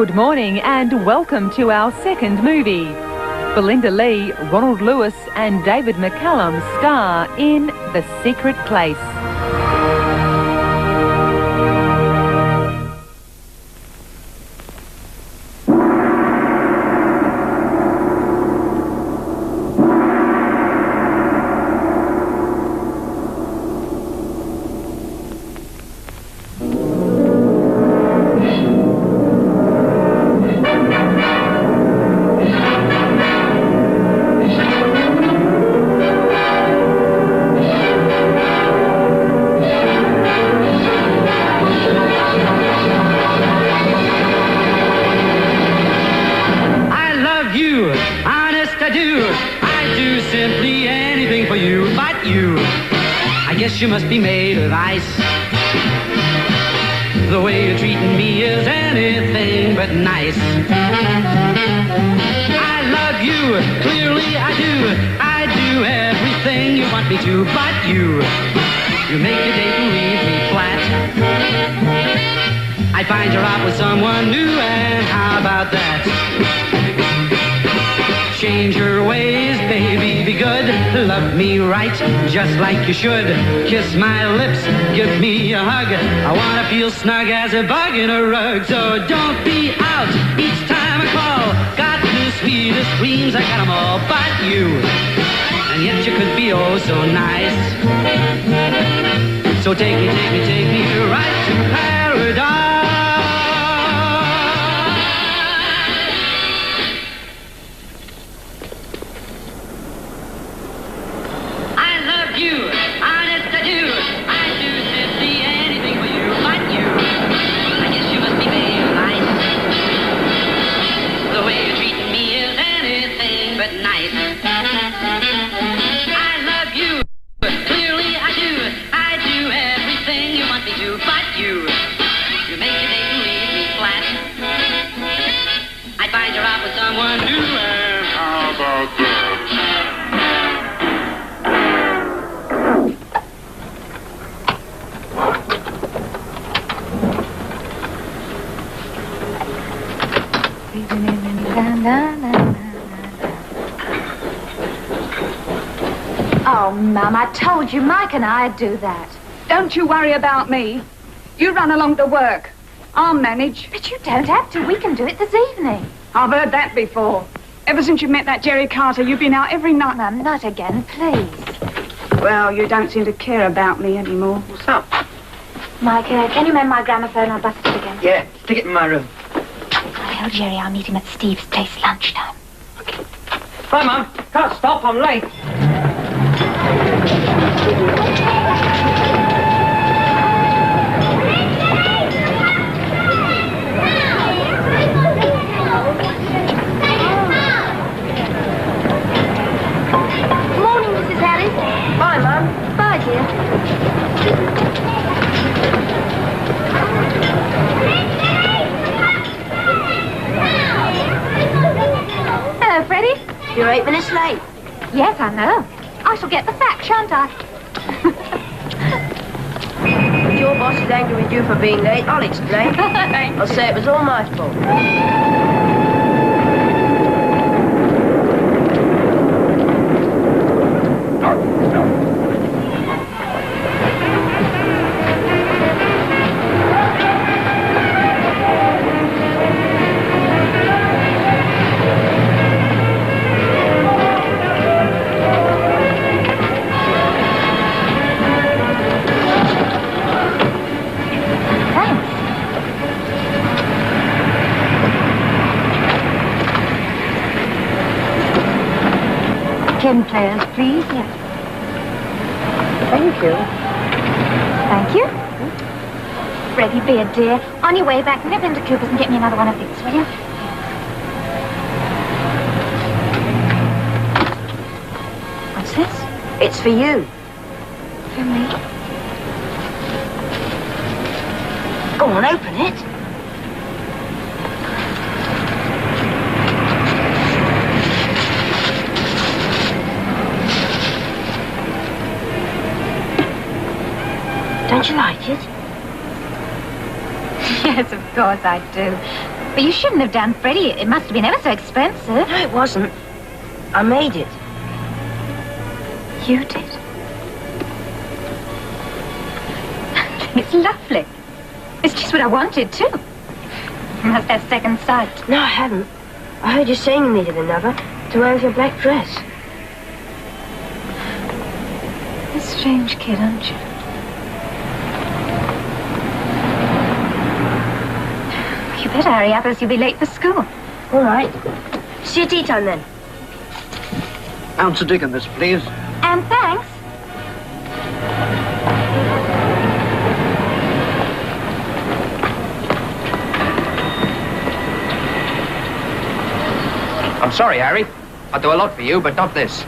Good morning and welcome to our second movie. Belinda Lee, Ronald Lewis and David McCallum star in The Secret Place. You must be made of ice. The way you're treating me is anything but nice. I love you, clearly I do. I do everything you want me to, but you make your date and leave me flat. I find you're out with someone new, and how about that? Change your ways, baby, be good. Love me right, just like you should. Kiss my lips, give me a hug. I wanna feel snug as a bug in a rug. So don't be out each time I call. Got the sweetest dreams, I got them all but you. And yet you could be oh so nice. So take me right to paradise. Oh, Mum, I told you Mike and I'd do that. Don't you worry about me. You run along to work. I'll manage. But you don't have to. We can do it this evening. I've heard that before. Ever since you met that Gerry Carter, you've been out every night. Mum, not again, please. Well, you don't seem to care about me anymore. What's up? Mike, can you mend my gramophone? I'll bust it again. Yeah, stick it in my room. I told Gerry I'll meet him at Steve's place lunchtime. Okay. Bye, Mum. Can't stop, I'm late. Morning, Mrs. Harris. Bye, Mum. Bye, dear. Hello, Freddie. You're 8 minutes late. Yes, I know. I shall get the sack, shan't I? If your boss is angry with you for being late, I'll explain. I'll say it was all my fault. Tin players, please. Yes. Thank you. Thank you. Freddie, be a dear. On your way back, nip into Cooper's and get me another one of these, will you? What's this? It's for you. For me? Go on, open it. Don't you like it? Yes, of course I do. But you shouldn't have done, Freddie. It must have been ever so expensive. No, it wasn't. I made it. You did? It's lovely. It's just what I wanted, too. You must have second sight. No, I haven't. I heard you saying you needed another to wear with your black dress. You're a strange kid, aren't you? You better hurry up, else you'll be late for school. All right. See you at tea time, then. Ounce of Dickon, miss, please. And thanks. I'm sorry, Harry. I'll do a lot for you, but not this.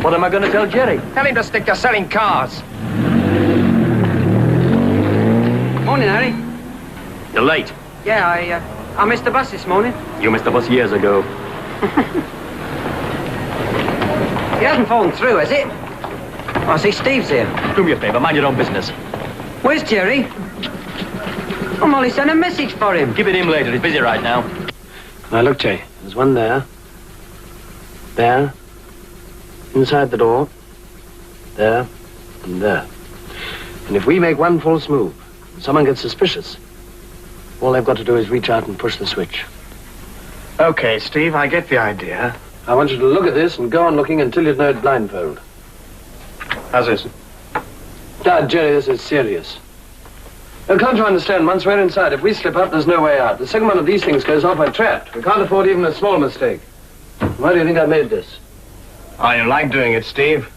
What am I going to tell Gerry? Tell him to stick to selling cars. Morning, Harry. You're late. Yeah, I missed the bus this morning. You missed the bus years ago. He hasn't fallen through, has it? I see Steve's here. Do me a favour, mind your own business. Where's Gerry? Oh, Molly sent a message for him. Give it him later, he's busy right now. Now, look, Jay, there's one there, inside the door, there, and there. And if we make one false move, and someone gets suspicious, all they've got to do is reach out and push the switch. Okay, Steve, I get the idea. I want you to look at this and go on looking until you know it blindfold. How's this? Dad, Jerry, this is serious. Now, can't you understand, once we're inside, if we slip up, there's no way out. The second one of these things goes off, we're trapped. We can't afford even a small mistake. Why do you think I made this? Oh, you like doing it, Steve.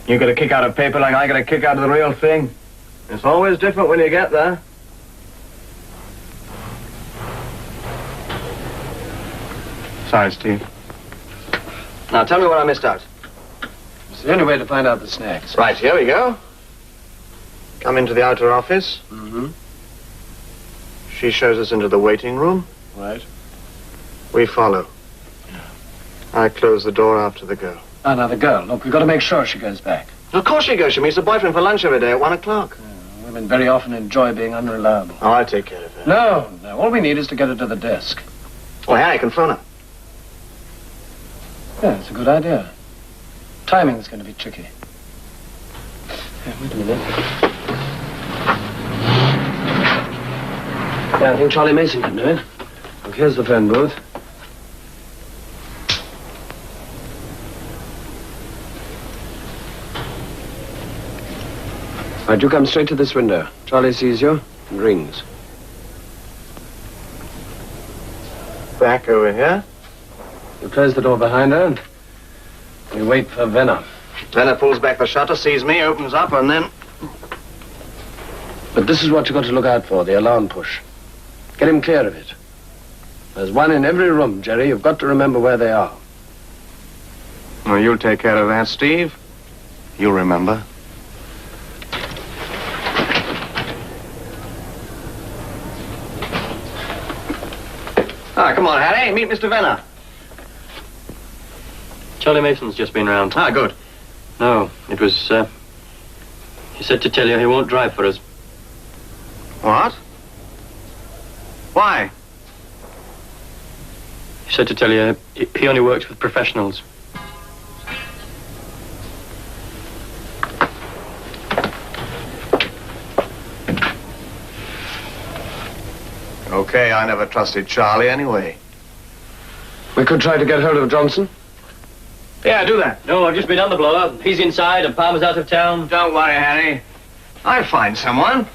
You get a kick out of paper like I get a kick out of the real thing. It's always different when you get there. Sorry, Steve. Now, tell me what I missed out. It's the only way to find out the snacks. Right, here we go. Come into the outer office. Mm-hmm. She shows us into the waiting room. Right. We follow. I close the door after the girl. Oh, now, the girl. Look, we've got to make sure she goes back. Of course she goes. She meets her boyfriend for lunch every day at 1 o'clock. Yeah, women very often enjoy being unreliable. Oh, I'll take care of her. No. All we need is to get her to the desk. Oh, Harry can phone her. Yeah, it's a good idea. Timing's going to be tricky. Yeah, wait a minute. Yeah, I think Charlie Mason can do it. Look, here's the phone booth. Right, you come straight to this window. Charlie sees you and rings. Back over here. You close the door behind her and we wait for Venner. Venner pulls back the shutter, sees me, opens up, and then... But this is what you've got to look out for, the alarm push. Get him clear of it. There's one in every room, Jerry. You've got to remember where they are. Well, you'll take care of that, Steve. You'll remember. Ah, come on, Harry. Meet Mr. Venner. Charlie Mason's just been round. Ah, good. No, it was, he said to tell you he won't drive for us. What? Why? He said to tell you he only works with professionals. Okay, I never trusted Charlie anyway. We could try to get hold of Johnson. Yeah, do that. No, I've just been on the blower. He's inside and Palmer's out of town. Don't worry, Harry. I'll find someone.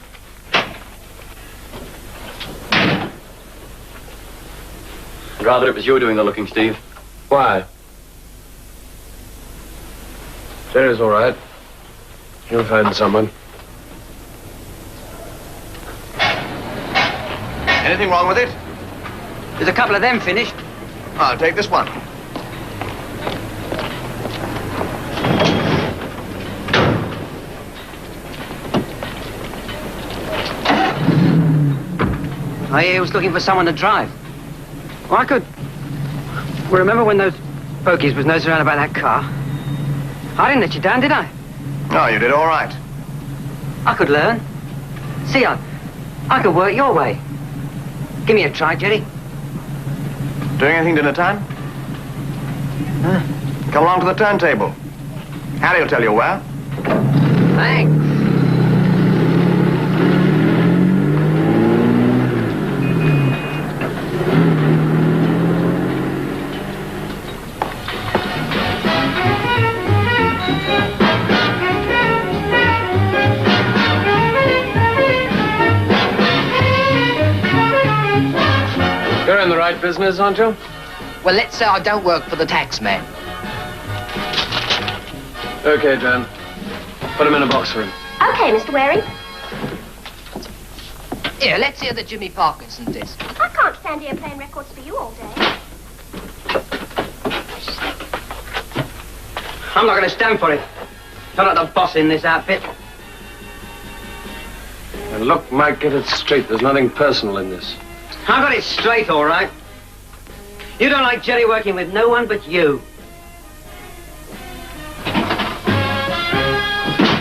I'd rather it was you doing the looking, Steve. Why? Jerry's all right. He'll find someone. Anything wrong with it? There's a couple of them finished. I'll take this one. I hear he was looking for someone to drive. Well, I could... Well, remember when those pokies was nosing around about that car? I didn't let you down, did I? No, you did all right. I could learn. See, I could work your way. Give me a try, Gerry. Doing anything dinner time? Come along to the turntable. Harry will tell you where. Thanks. You're in the right business, aren't you? Well, let's say I don't work for the tax man. Okay, Jan. Put him in a box for him. Okay, Mr. Waring. Here, let's hear the Jimmy Parkinson disc. I can't stand here playing records for you all day. I'm not going to stand for it. I'm not the boss in this outfit. And look, Mike, get it straight. There's nothing personal in this. I've got it straight, all right. You don't like Gerry working with no one but you.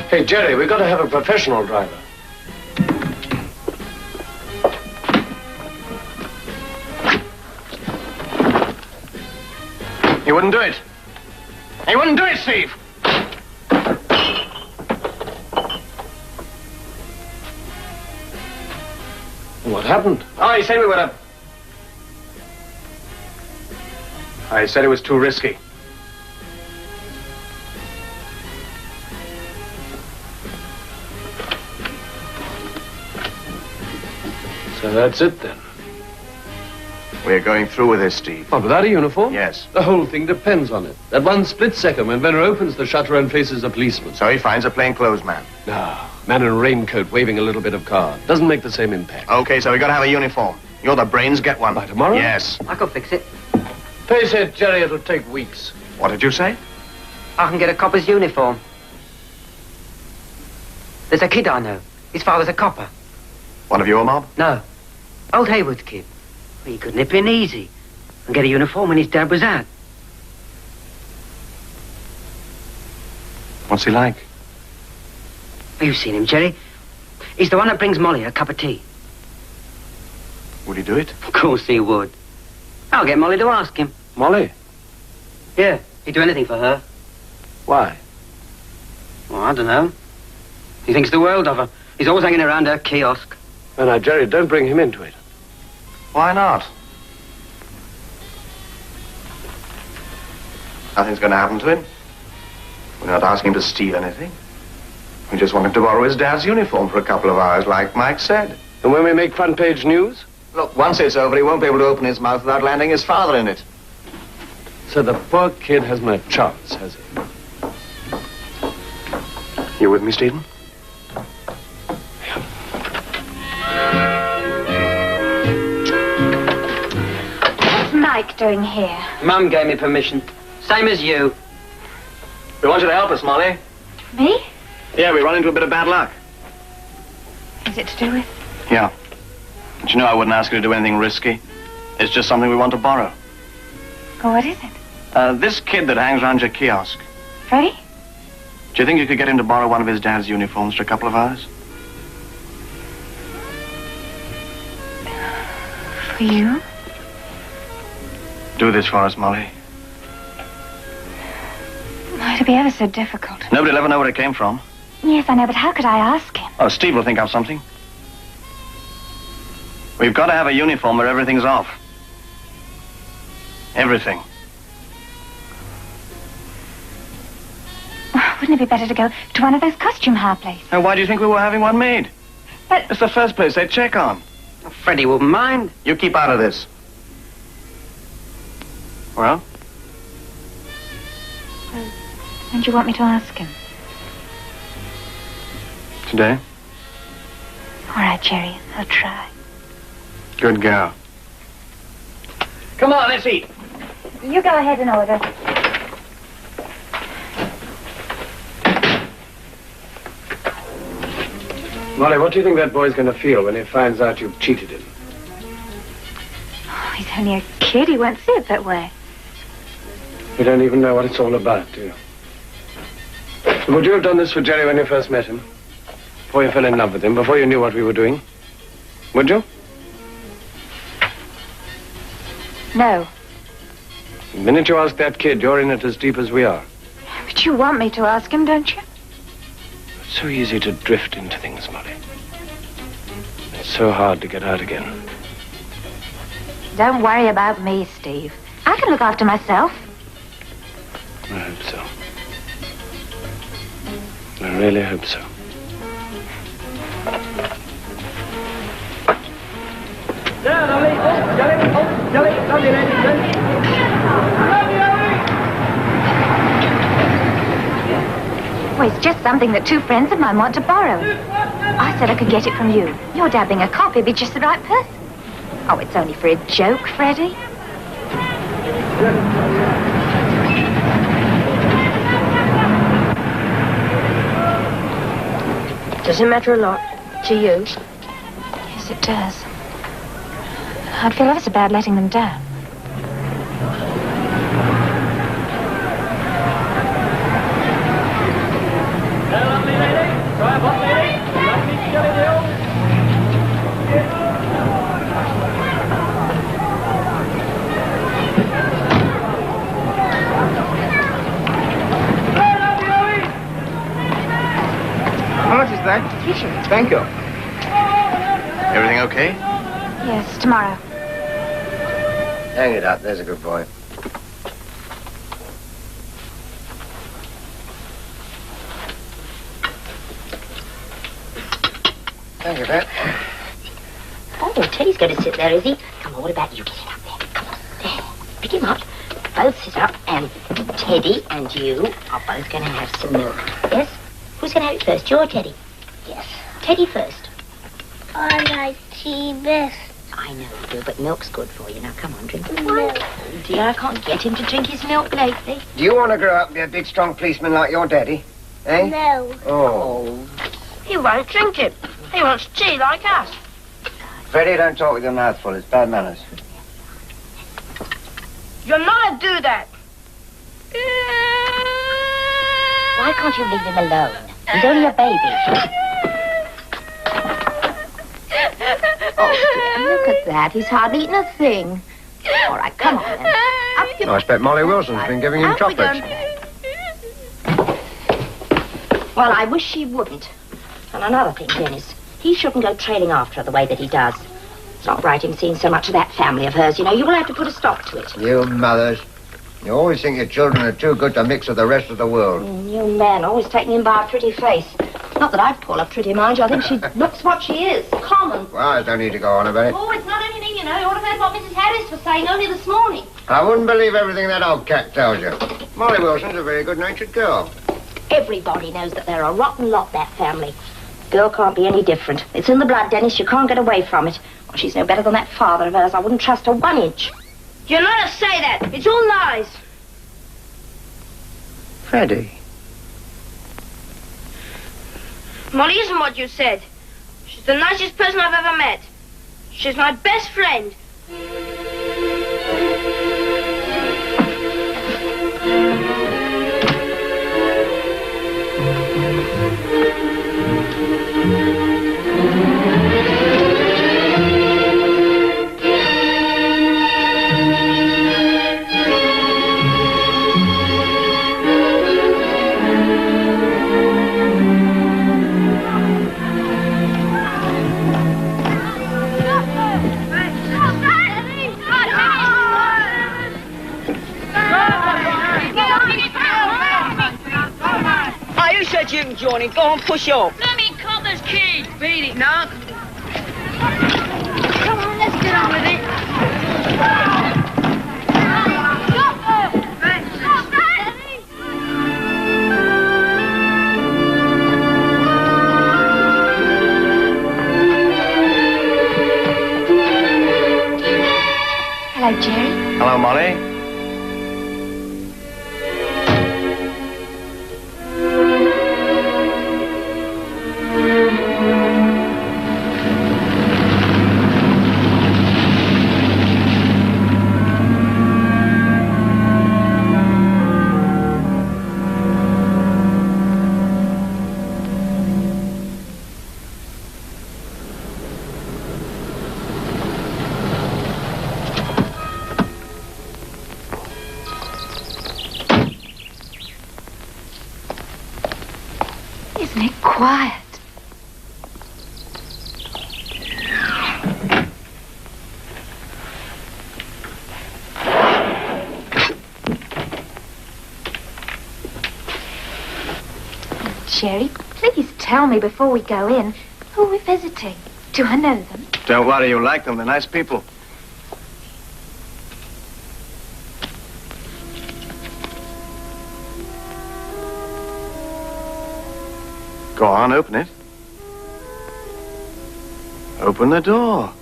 Hey, Gerry, we've got to have a professional driver. He wouldn't do it. He wouldn't do it, Steve. What happened? Oh, he said we would have. I said it was too risky. So that's it, then. We're going through with this, Steve. What, without a uniform? Yes. The whole thing depends on it. That one split second when Venner opens the shutter and faces a policeman. So he finds a plainclothes man. No, man in a raincoat waving a little bit of card. Doesn't make the same impact. Okay, so we got to have a uniform. You're the brains, get one. By tomorrow? Yes. I could fix it. Face it, Gerry, it'll take weeks. What did you say? I can get a copper's uniform. There's a kid I know. His father's a copper. One of your mob? No. Old Haywood's kid. He could nip in easy and get a uniform when his dad was out. What's he like? You've seen him, Gerry. He's the one that brings Molly a cup of tea. Would he do it? Of course he would. I'll get Molly to ask him. Molly? Yeah, he'd do anything for her. Why? Well, I don't know. He thinks the world of her. He's always hanging around her kiosk. Well, now, Gerry, don't bring him into it. Why not? Nothing's going to happen to him. We're not asking him to steal anything. We just want him to borrow his dad's uniform for a couple of hours, like Mike said. And when we make front page news? Look, once it's over, he won't be able to open his mouth without landing his father in it. So the poor kid hasn't a chance, has he? You with me, Stephen? What's Mike doing here? Mum gave me permission. Same as you. We want you to help us, Molly. Me? Yeah, we run into a bit of bad luck. Is it to do with? Yeah. But you know I wouldn't ask you to do anything risky. It's just something we want to borrow. Oh, what is it? This kid that hangs around your kiosk. Freddie? Do you think you could get him to borrow one of his dad's uniforms for a couple of hours? For you? Do this for us, Molly. Oh, it'll be ever so difficult. Nobody'll ever know where it came from. Yes, I know, but how could I ask him? Oh, Steve will think of something. We've got to have a uniform where everything's off. Everything. Wouldn't it be better to go to one of those costume hire places? And why do you think we were having one made? But... It's the first place they check on. Freddie wouldn't mind. You keep out of this. Well? When do you want me to ask him? Today? All right, Gerry, I'll try. Good girl. Come on, let's eat. You go ahead and order. Molly, what do you think that boy's going to feel when he finds out you've cheated him? Oh, he's only a kid. He won't see it that way. You don't even know what it's all about, do you? Would you have done this for Gerry when you first met him? Before you fell in love with him, before you knew what we were doing? Would you? No. The minute you ask that kid, you're in it as deep as we are. But you want me to ask him, don't you? It's so easy to drift into things, Molly. It's so hard to get out again. Don't worry about me, Steve. I can look after myself. I hope so. I really hope so. Well, it's just something that two friends of mine want to borrow. I said I could get it from you. Your dad being a cop, he'd be just the right person. Oh, it's only for a joke, Freddie. Does it matter a lot to you? Yes, it does. I'd feel ever so bad letting them down. How much is that? $3. Thank you. Everything okay? Yes, tomorrow. Hang it up, there's a good boy. Thank you, Pat. Oh, Teddy's going to sit there, is he? Come on, what about you getting up there? Come on, there. Pick him up. Both sit up, and Teddy and you are both going to have some milk. Yes? Who's going to have it first, you or Teddy? Yes. Teddy first. I like tea best. I know you do, but milk's good for you. Now, come on, drink the milk. Oh, dear, I can't get him to drink his milk lately. Do you want to grow up and be a big, strong policeman like your daddy? Eh? No. Oh. He won't drink it. He wants tea like us. Freddie, don't talk with your mouth full. It's bad manners. You're not to do that. Why can't you leave him alone? He's only a baby. Oh, dear, look at that. He's hardly eaten a thing. All right, come on, then. Up you I expect Molly Wilson's been giving him Out we chocolates. Well, I wish she wouldn't. And another thing, Dennis, he shouldn't go trailing after her the way that he does. It's not right him seeing so much of that family of hers, you know. You will have to put a stop to it. You mothers. You always think your children are too good to mix with the rest of the world. You man, always taking him by a pretty face. Not that I'd call her pretty, mind you. I think she looks what she is. Common. Well, I don't need to go on about it. Oh, it's not anything, you know. You ought to have heard what Mrs. Harris was saying only this morning. I wouldn't believe everything that old cat tells you. Molly Wilson's a very good-natured girl. Everybody knows that they're a rotten lot, that family. Girl can't be any different. It's in the blood, Dennis. You can't get away from it. Well, she's no better than that father of hers. I wouldn't trust her 1 inch. You're not to say that. It's all lies. Freddie. Molly isn't what you said. She's the nicest person I've ever met. She's my best friend. You can join it. Go on, push off. Let me cut this key. Beat it, now. Come on, let's get on with it. Hello, Gerry. Hello, Molly. Isn't it quiet? Gerry, please tell me before we go in, who are we visiting? Do I know them? Don't worry, you'll like them. They're nice people. Go on, open it. Open the door.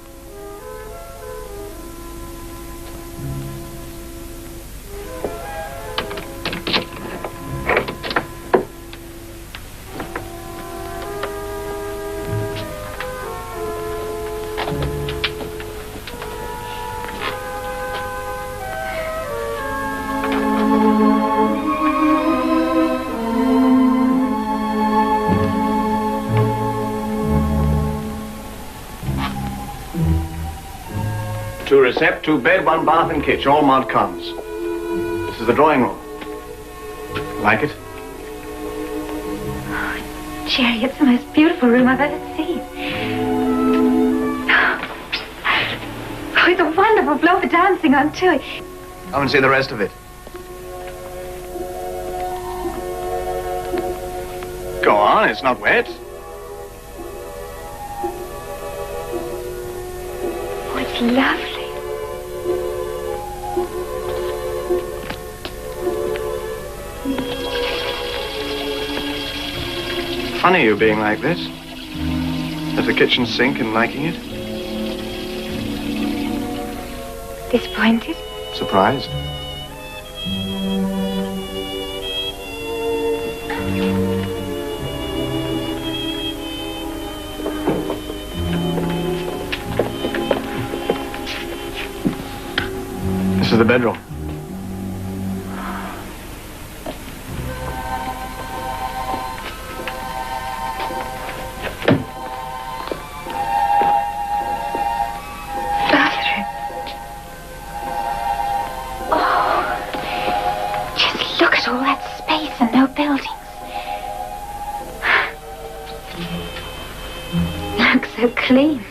Two recept, 2 bed, 1 bath and kitchen, all mod cons. This is the drawing room. Like it? Oh, Gerry, it's the most beautiful room I've ever seen. Oh, it's a wonderful floor for dancing on, too. Come and see the rest of it. Go on, it's not wet. Oh, it's lovely. Funny you being like this. At the kitchen sink and liking it. Disappointed? Surprised. This is the bedroom. Clean.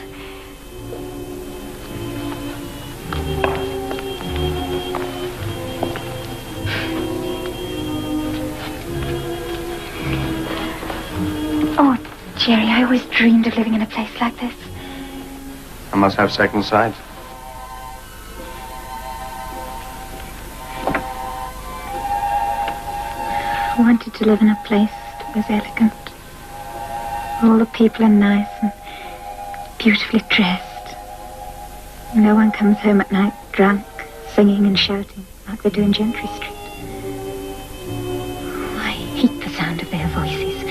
Oh, Gerry, I always dreamed of living in a place like this. I must have second sight. I wanted to live in a place that was elegant. All the people are nice and beautifully dressed. No one comes home at night drunk, singing and shouting like they do in Gentry Street. Oh, I hate the sound of their voices.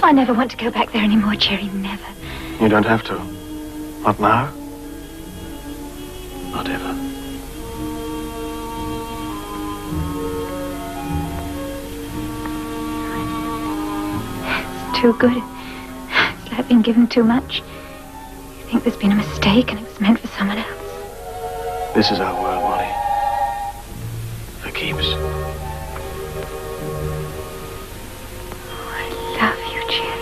I never want to go back there anymore, Gerry, never. You don't have to. Not now. Not ever. It's too good. I've been given too much. You think there's been a mistake and it was meant for someone else. This is our world, Molly. For keeps. Oh, I love you, Gerry.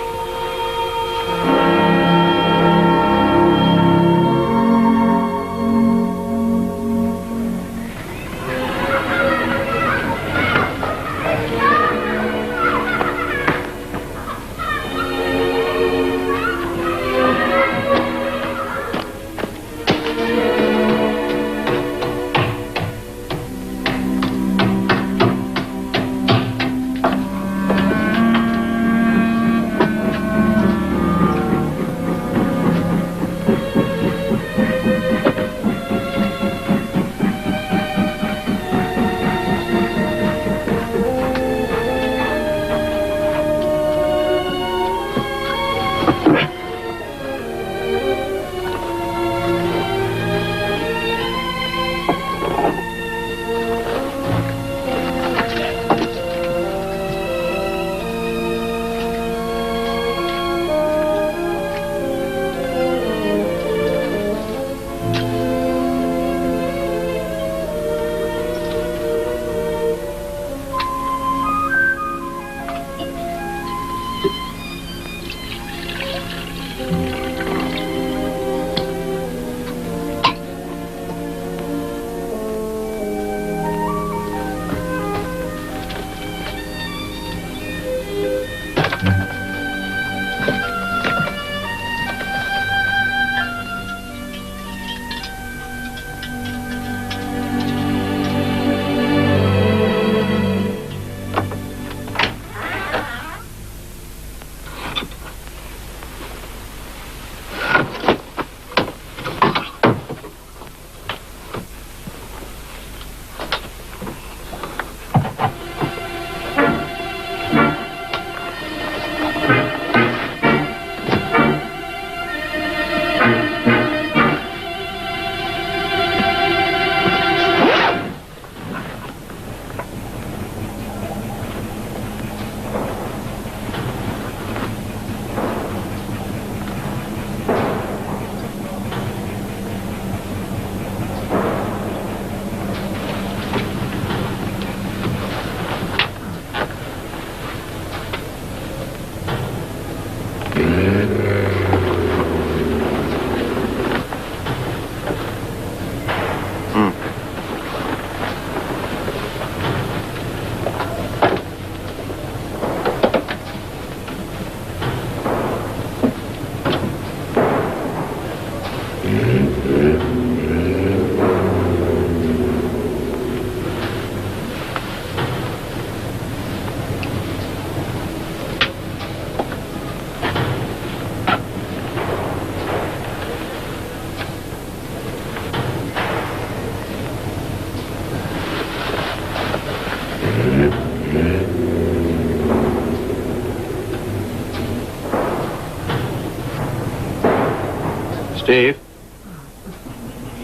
Steve?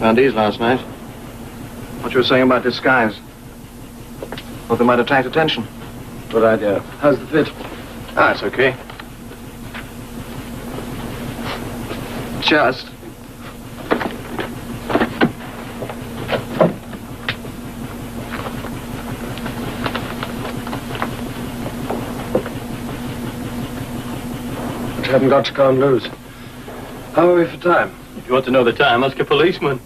Found these last night. What you were saying about disguise. Thought they might attract attention. Good idea. How's the fit? Ah, it's okay. Just. But you haven't got to go and lose. How are we for time? If you want to know the time, ask a policeman.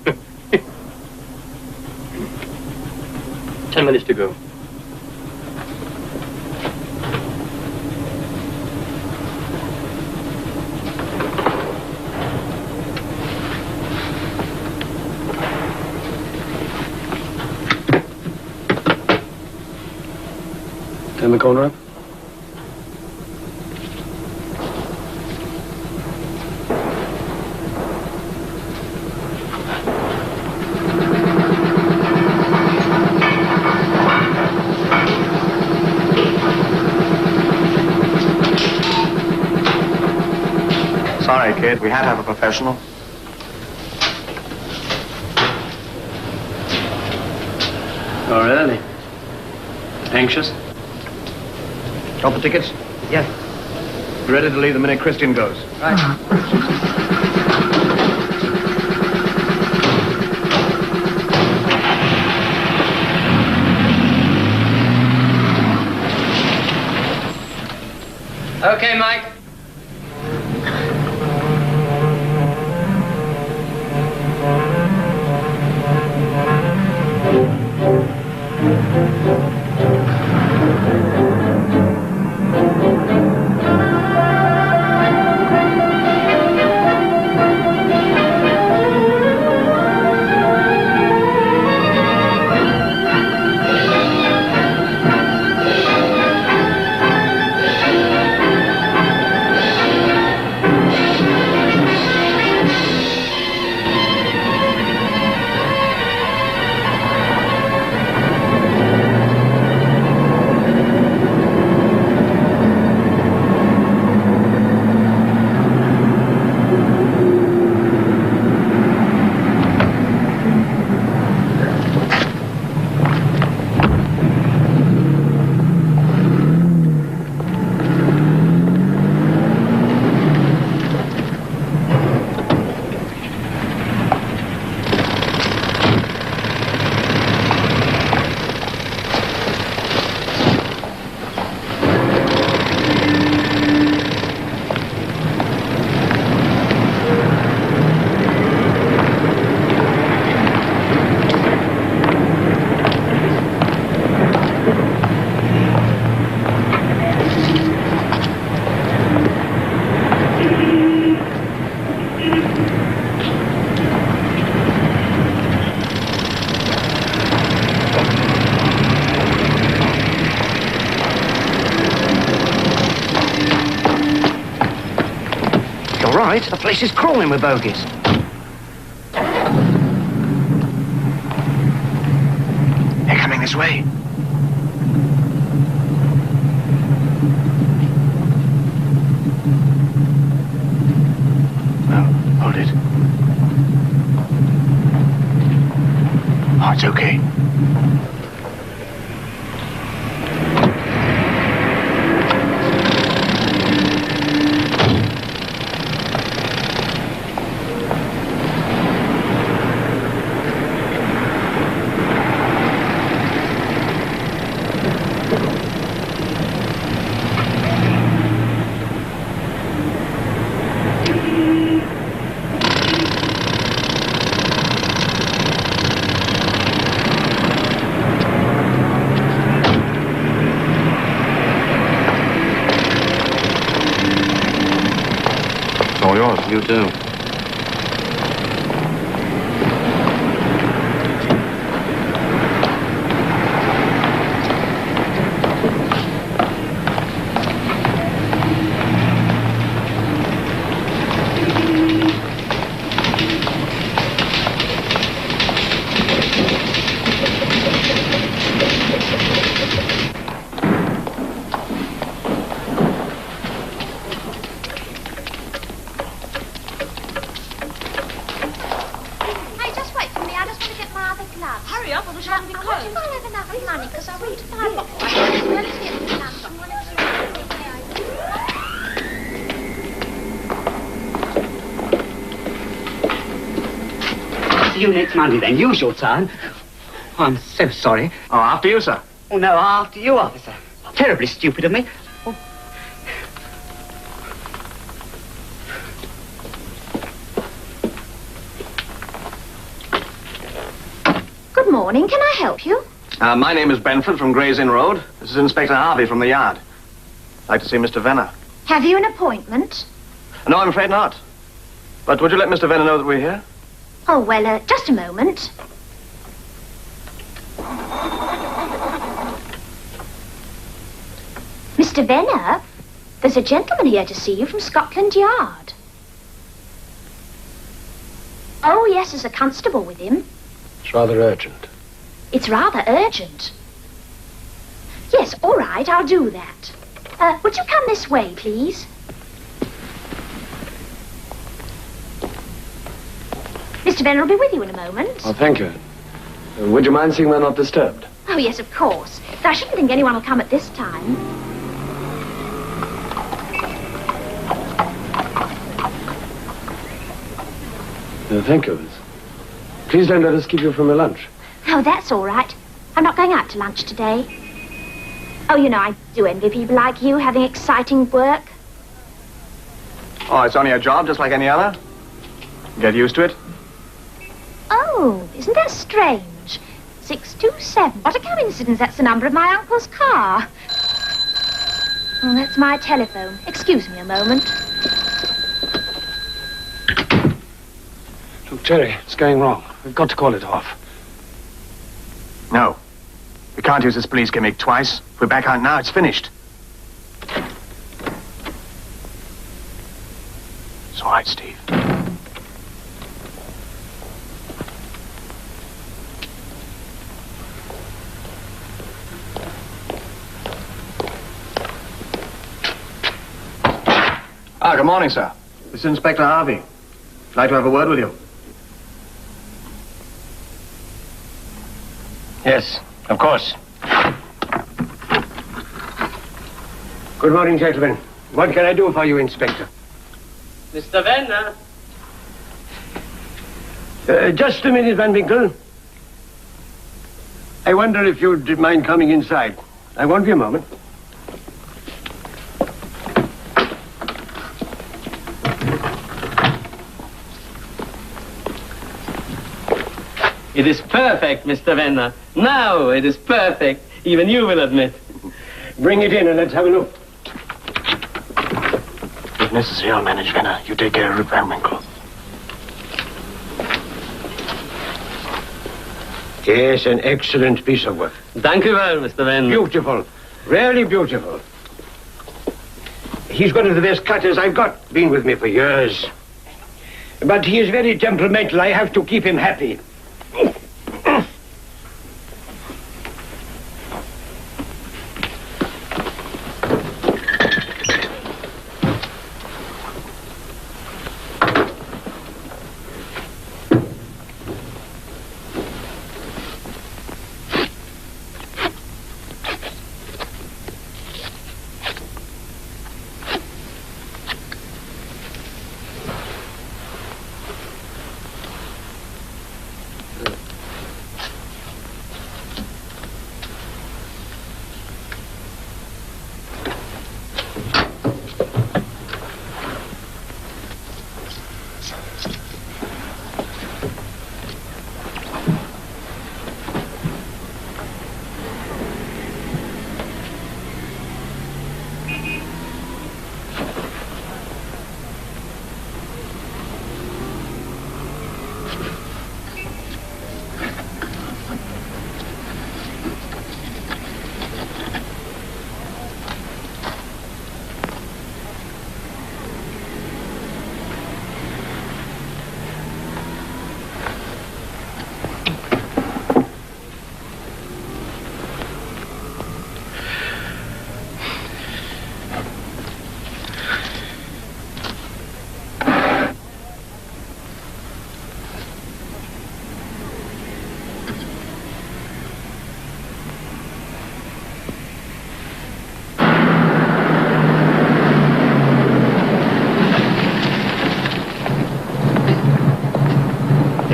10 minutes to go. Turn the corner up. Sorry, kid. We had to have a professional. You're early. Anxious? Got the tickets? Yes. Ready to leave the minute Christian goes. Right. Okay, Mike. The place is crawling with bogies. They're coming this way. No, hold it. Oh, it's okay. You do. See you next Monday, then. Use your time. Oh, I'm so sorry. Oh, after you, sir. Oh, no, after you, officer. Terribly stupid of me. Oh. Good morning. Can I help you? My name is Benford from Gray's Inn Road. This is Inspector Harvey from the Yard. I'd like to see Mr. Venner. Have you an appointment? No, I'm afraid not. But would you let Mr. Venner know that we're here? Oh, well, just a moment. Mr. Venner, there's a gentleman here to see you from Scotland Yard. Oh, yes, there's a constable with him. It's rather urgent. It's rather urgent. Yes, all right, I'll do that. Would you come this way, please? Mr. Venner will be with you in a moment. Oh, thank you. Would you mind seeing we're not disturbed? Oh, yes, of course. But I shouldn't think anyone will come at this time. Thank you. Please don't let us keep you from your lunch. Oh, that's all right. I'm not going out to lunch today. Oh, you know, I do envy people like you having exciting work. Oh, it's only a job, just like any other. Get used to it. Oh, isn't that strange? 627. What a coincidence, that's the number of my uncle's car. Oh, that's my telephone. Excuse me a moment. Look, Gerry, it's going wrong. We've got to call it off. No. We can't use this police gimmick twice. If we're back out now, it's finished. It's all right, Steve. Good morning, sir. This is Inspector Harvey. I'd like to have a word with you. Yes, of course. Good morning, gentlemen. What can I do for you, Inspector? Mr. Venner. Just a minute, Van Winkle. I wonder if you'd mind coming inside. I won't be a moment. It is perfect, Mr. Venner. Now it is perfect. Even you will admit. Bring it in and let's have a look. If necessary, I'll manage Venner. You take care of Van Winkle. Yes, an excellent piece of work. Thank you well, Mr. Venner. Beautiful. Really beautiful. He's one of the best cutters I've got. Been with me for years. But he is very temperamental. I have to keep him happy.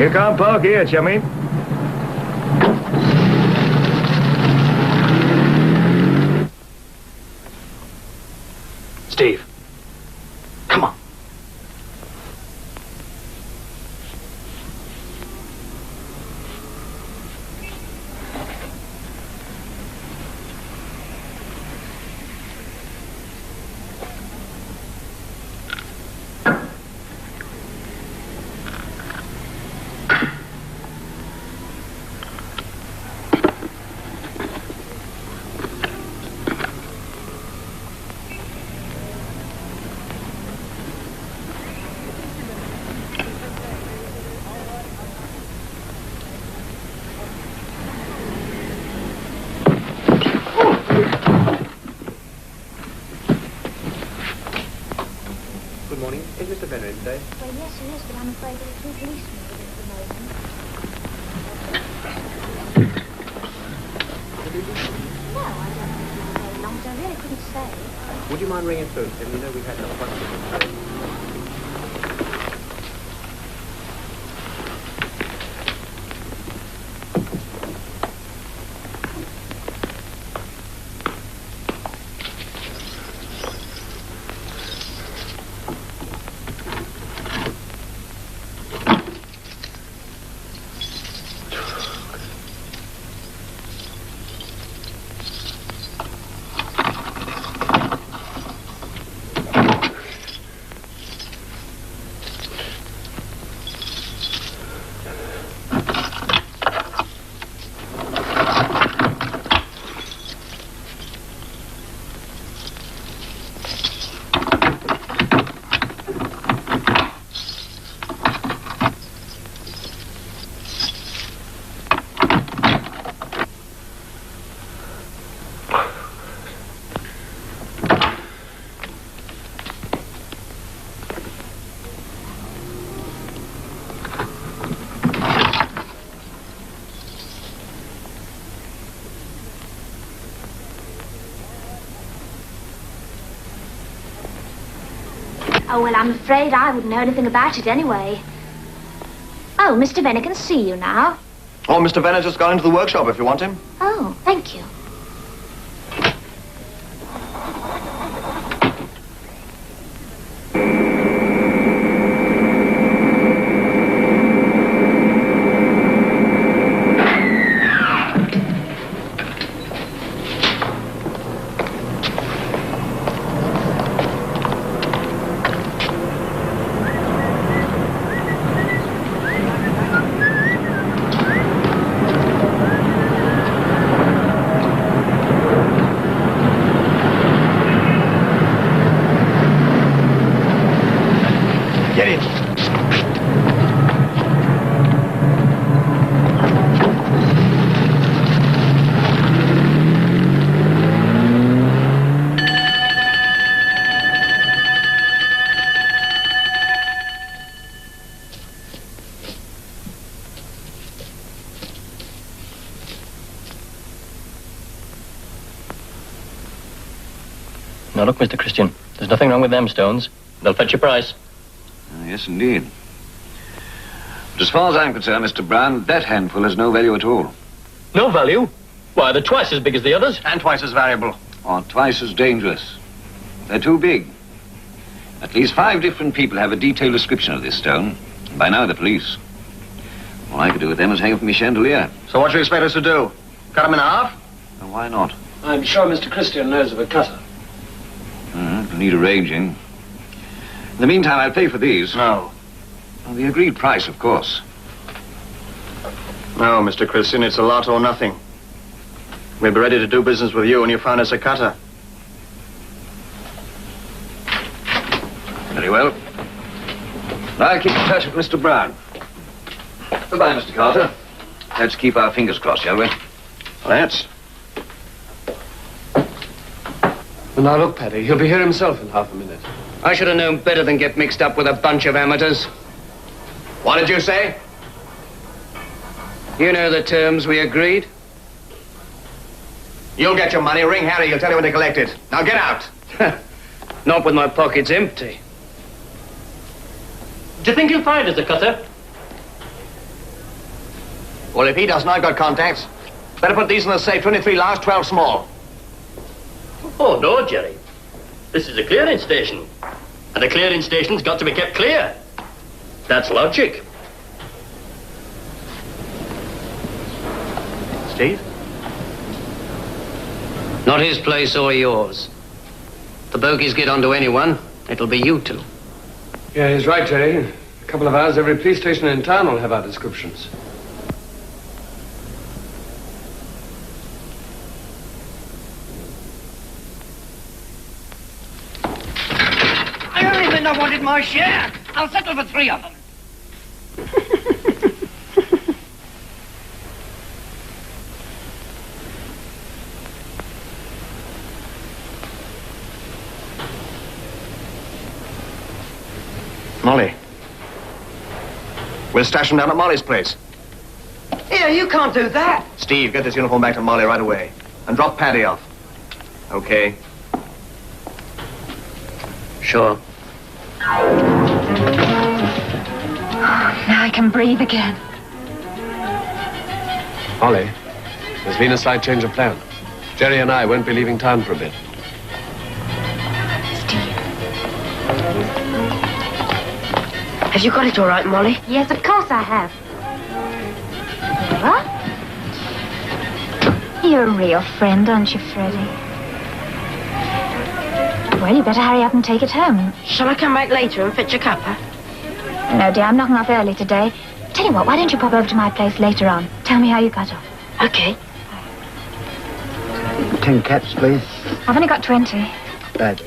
You can't park here, chummy. Steve. Come on. Good morning. Is Mr. Benner in today? Well, yes, he is, but I'm afraid there are two policemen with him at the moment. No, I don't think he's very long, so I really couldn't say. Would you mind ringing through to him? You know we've had a bunch of them today. Oh, well, I'm afraid I wouldn't know anything about it anyway. Oh, Mr. Venner can see you now. Oh, Mr. Venner just gone into the workshop if you want him. Oh, thank you. Now look, Mr. Christian, there's nothing wrong with them stones. They'll fetch your price. Yes, indeed. But as far as I'm concerned, Mr. Brown, that handful has no value at all. No value? Why, they're twice as big as the others. And twice as valuable. Or twice as dangerous. They're too big. At least 5 different people have a detailed description of this stone. And by now, the police. All I could do with them is hang from my chandelier. So what do you expect us to do? Cut them in half? Well, why not? I'm sure Mr. Christian knows of a cutter. It'll need arranging. In the meantime, I'll pay for these. No. Well, the agreed price, of course. No, Mr. Christian, it's a lot or nothing. We'll be ready to do business with you when you find us a cutter. Very well. I'll keep in touch with Mr. Brown. Goodbye, Mr. Carter. Let's keep our fingers crossed, shall we? Let's. Well, now look, Paddy, he'll be here himself in half a minute. I should have known better than get mixed up with a bunch of amateurs. What did you say? You know the terms we agreed. You'll get your money. Ring Harry. He'll tell you when to collect it. Now get out. Not with my pockets empty. Do you think you'll find us a cutter? Well, if he doesn't, I've got contacts. Better put these in the safe. 23 large, 12 small. Oh, no, Gerry. This is a clearing station. And a clearing station's got to be kept clear. That's logic. Steve? Not his place or yours. If the bogies get onto anyone, it'll be you two. Yeah, he's right, Jerry. In a couple of hours, every police station in town will have our descriptions. I only meant I wanted my share. I'll settle for 3 of them. Molly. We'll stash him down at Molly's place. Here, you can't do that. Steve, get this uniform back to Molly right away. And drop Paddy off. Okay. Sure. Now I can breathe again. Molly, there's been a slight change of plan. Jerry and I won't be leaving town for a bit. Have you got it all right, Molly? Yes, of course I have. What? You're a real friend, aren't you, Freddie? Well, you better hurry up and take it home. Shall I come back later and fetch a cuppa? No, dear, I'm knocking off early today. Tell you what, why don't you pop over to my place later on? Tell me how you got on. Okay. 10 caps, please. I've only got 20. Bad.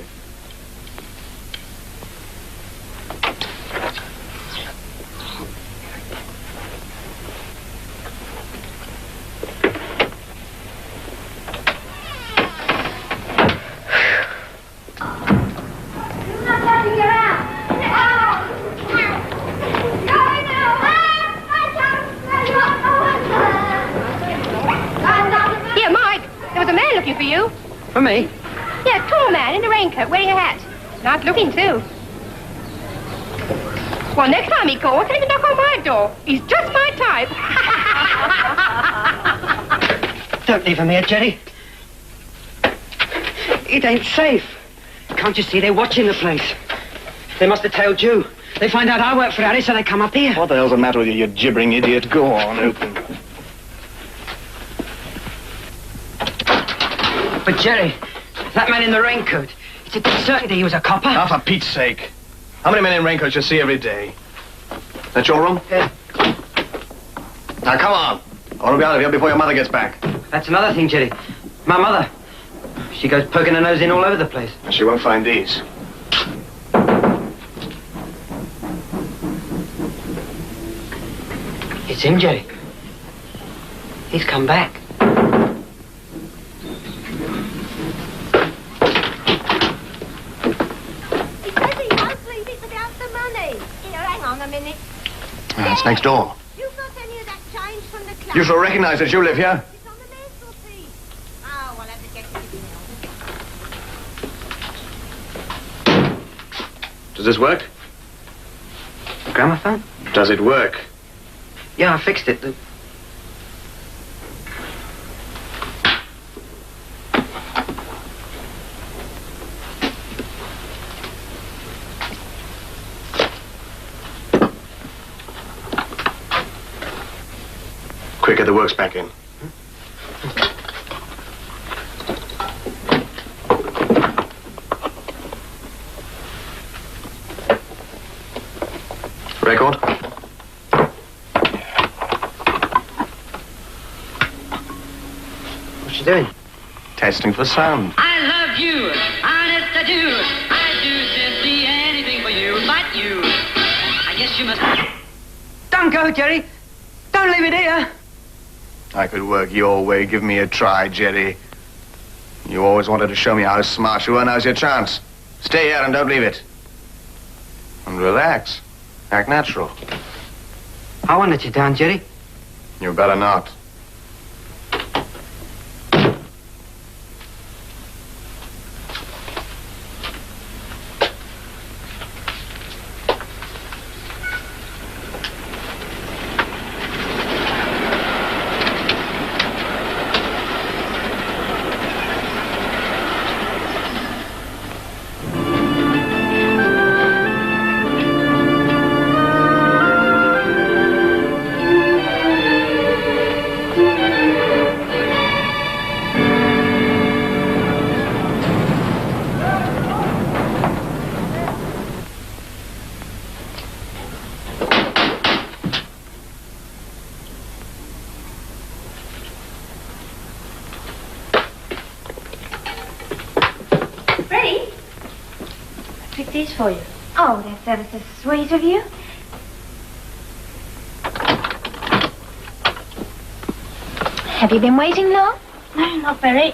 For me? Yeah, tall man in a raincoat, wearing a hat. Nice looking, too. Well, next time he calls, tell him to knock on my door. He's just my type. Don't leave him here, Jerry. It ain't safe. Can't you see they're watching the place? They must have told you. They find out I work for Harry, so they come up here. What the hell's the matter with you, you gibbering idiot? Go on, open. But, Jerry, that man in the raincoat, it's a dead certainty he was a copper. Ah, for Pete's sake. How many men in raincoats you see every day? That your room? Yeah. Now, come on. I want to be out of here before your mother gets back. That's another thing, Jerry. My mother. She goes poking her nose in all over the place. And she won't find these. It's him, Jerry. He's come back. It's next door. You've got any of that change from the club? You shall recognize that you live here. It's on the mantelpiece. Oh, I'll have to get something else. Does this work? Gramophone? Does it work? Yeah, I fixed it. Quick, get the works back in. Record? What's she doing? Testing for sound. I love you, honest I do. I do simply anything for you, but you. I guess you must... Don't go, Jerry. Don't leave it here. I could work your way. Give me a try, Jerry. You always wanted to show me how smart you are. Now's your chance. Stay here and don't leave it. And relax. Act natural. I won't let you down, Jerry. You better not. picked these for you. Oh, that's ever so sweet of you. Have you been waiting long? No, not very.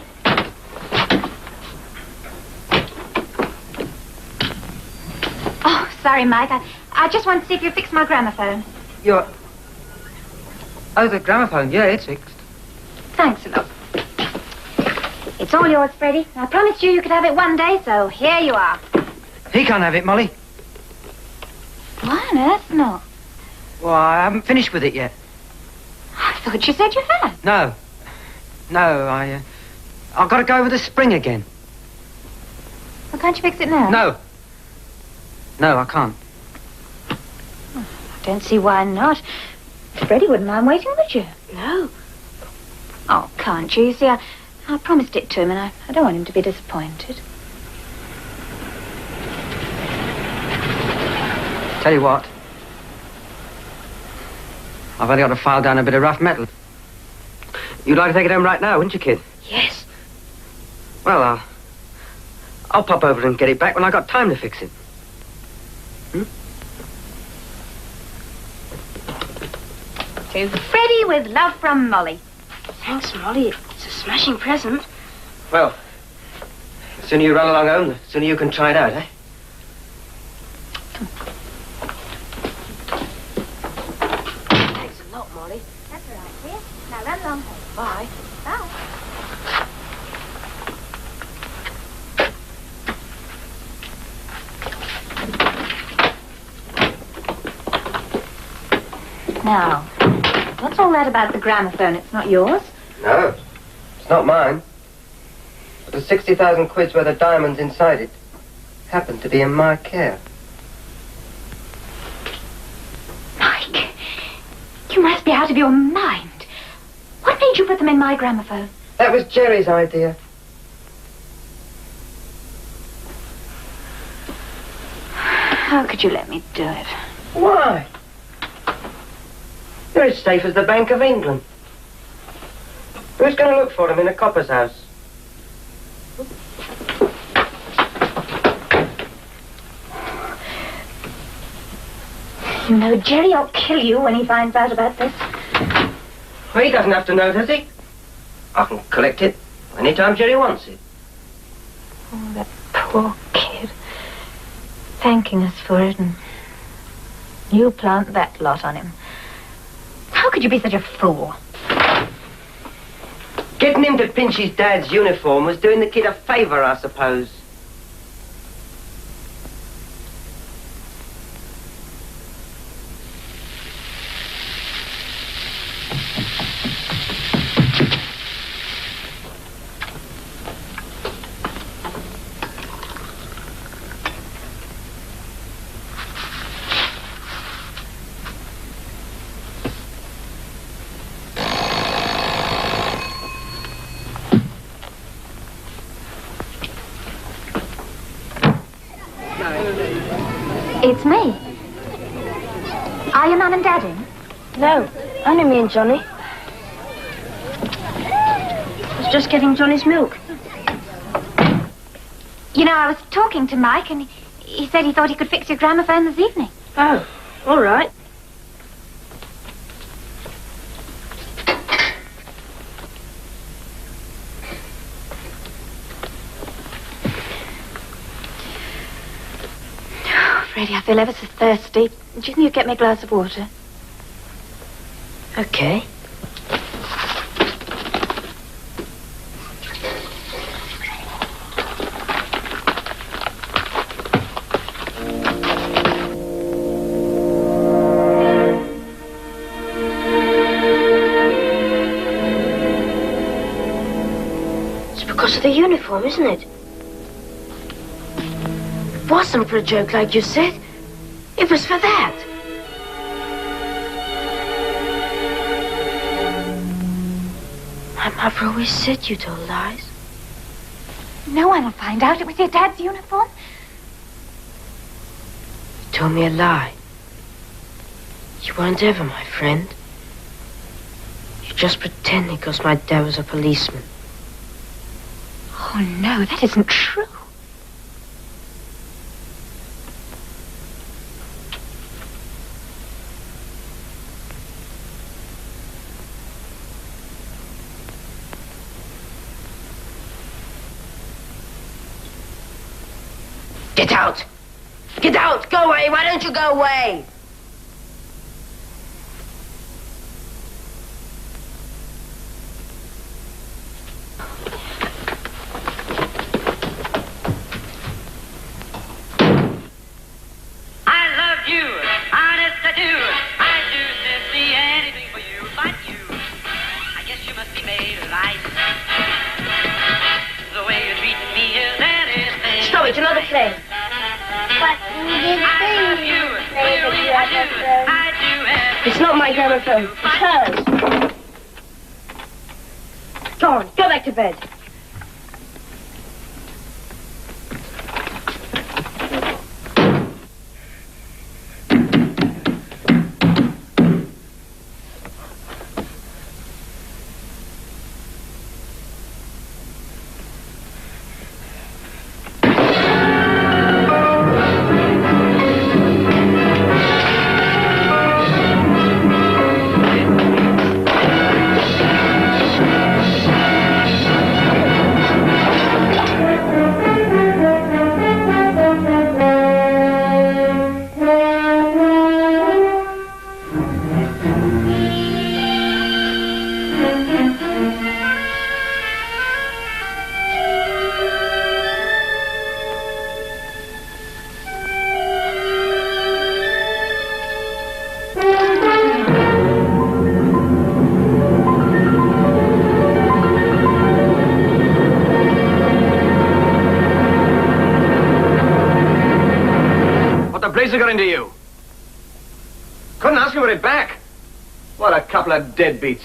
Oh, sorry, Mike. I just want to see if you fixed my gramophone. You're... Oh, the gramophone. Yeah, it's fixed. Thanks a lot. It's all yours, Freddie. I promised you could have it one day, so here you are. He can't have it, Molly. Why on earth not? Well, I haven't finished with it yet. I thought you said you had. No. No, I've got to go over the spring again. Well, can't you fix it now? No. No, I can't. I don't see why not. Freddie wouldn't mind waiting, would you? No. Oh, can't you? You see, I promised it to him, and I don't want him to be disappointed. Tell you what. I've only got to file down a bit of rough metal. You'd like to take it home right now, wouldn't you, kid? Yes. Well, I'll pop over and get it back when I've got time to fix it. To Freddie with love from Molly. Thanks, Molly. It's a smashing present. Well, the sooner you run along home, the sooner you can try it out, eh? Thanks a lot, Molly. That's all right, dear. Now run along home. Bye. Bye. Now, what's all that about the gramophone? It's not yours. No, it's not mine. But the 60,000 quid's worth of diamonds inside it happen to be in my care. Mike, you must be out of your mind. What made you put them in my gramophone? That was Gerry's idea. How could you let me do it? Why? They're as safe as the Bank of England. Who's going to look for them in a copper's house? You know, Gerry will kill you when he finds out about this. Well, he doesn't have to know, does he? I can collect it anytime Gerry wants it. Oh, that poor kid. Thanking us for it, and you plant that lot on him. How could you be such a fool? Getting him to pinch his dad's uniform was doing the kid a favour, I suppose. It's me. Are your Mum and Dad in? No, only me and Johnny. I was just getting Johnny's milk. You know, I was talking to Mike, and he said he thought he could fix your gramophone this evening. Oh, all right. Freddie, I feel ever so thirsty. Do you think you'd get me a glass of water? Okay. It's because of the uniform, isn't it? It wasn't for a joke like you said. It was for that. My mother always said you told lies. No one will find out it was your dad's uniform. You told me a lie. You weren't ever my friend. You just pretended because my dad was a policeman. Oh, no, that isn't true. Get out! Get out! Go away! Why don't you go away? I love you, honest I do. I do simply anything for you, but you. I guess you must be made right. The way you're treating me is anything. Stop it, another play. But you did I do. It's not my gramophone. It's hers. Go on, go back to bed. Blazer got into you? Couldn't ask you for it back. What a couple of deadbeats.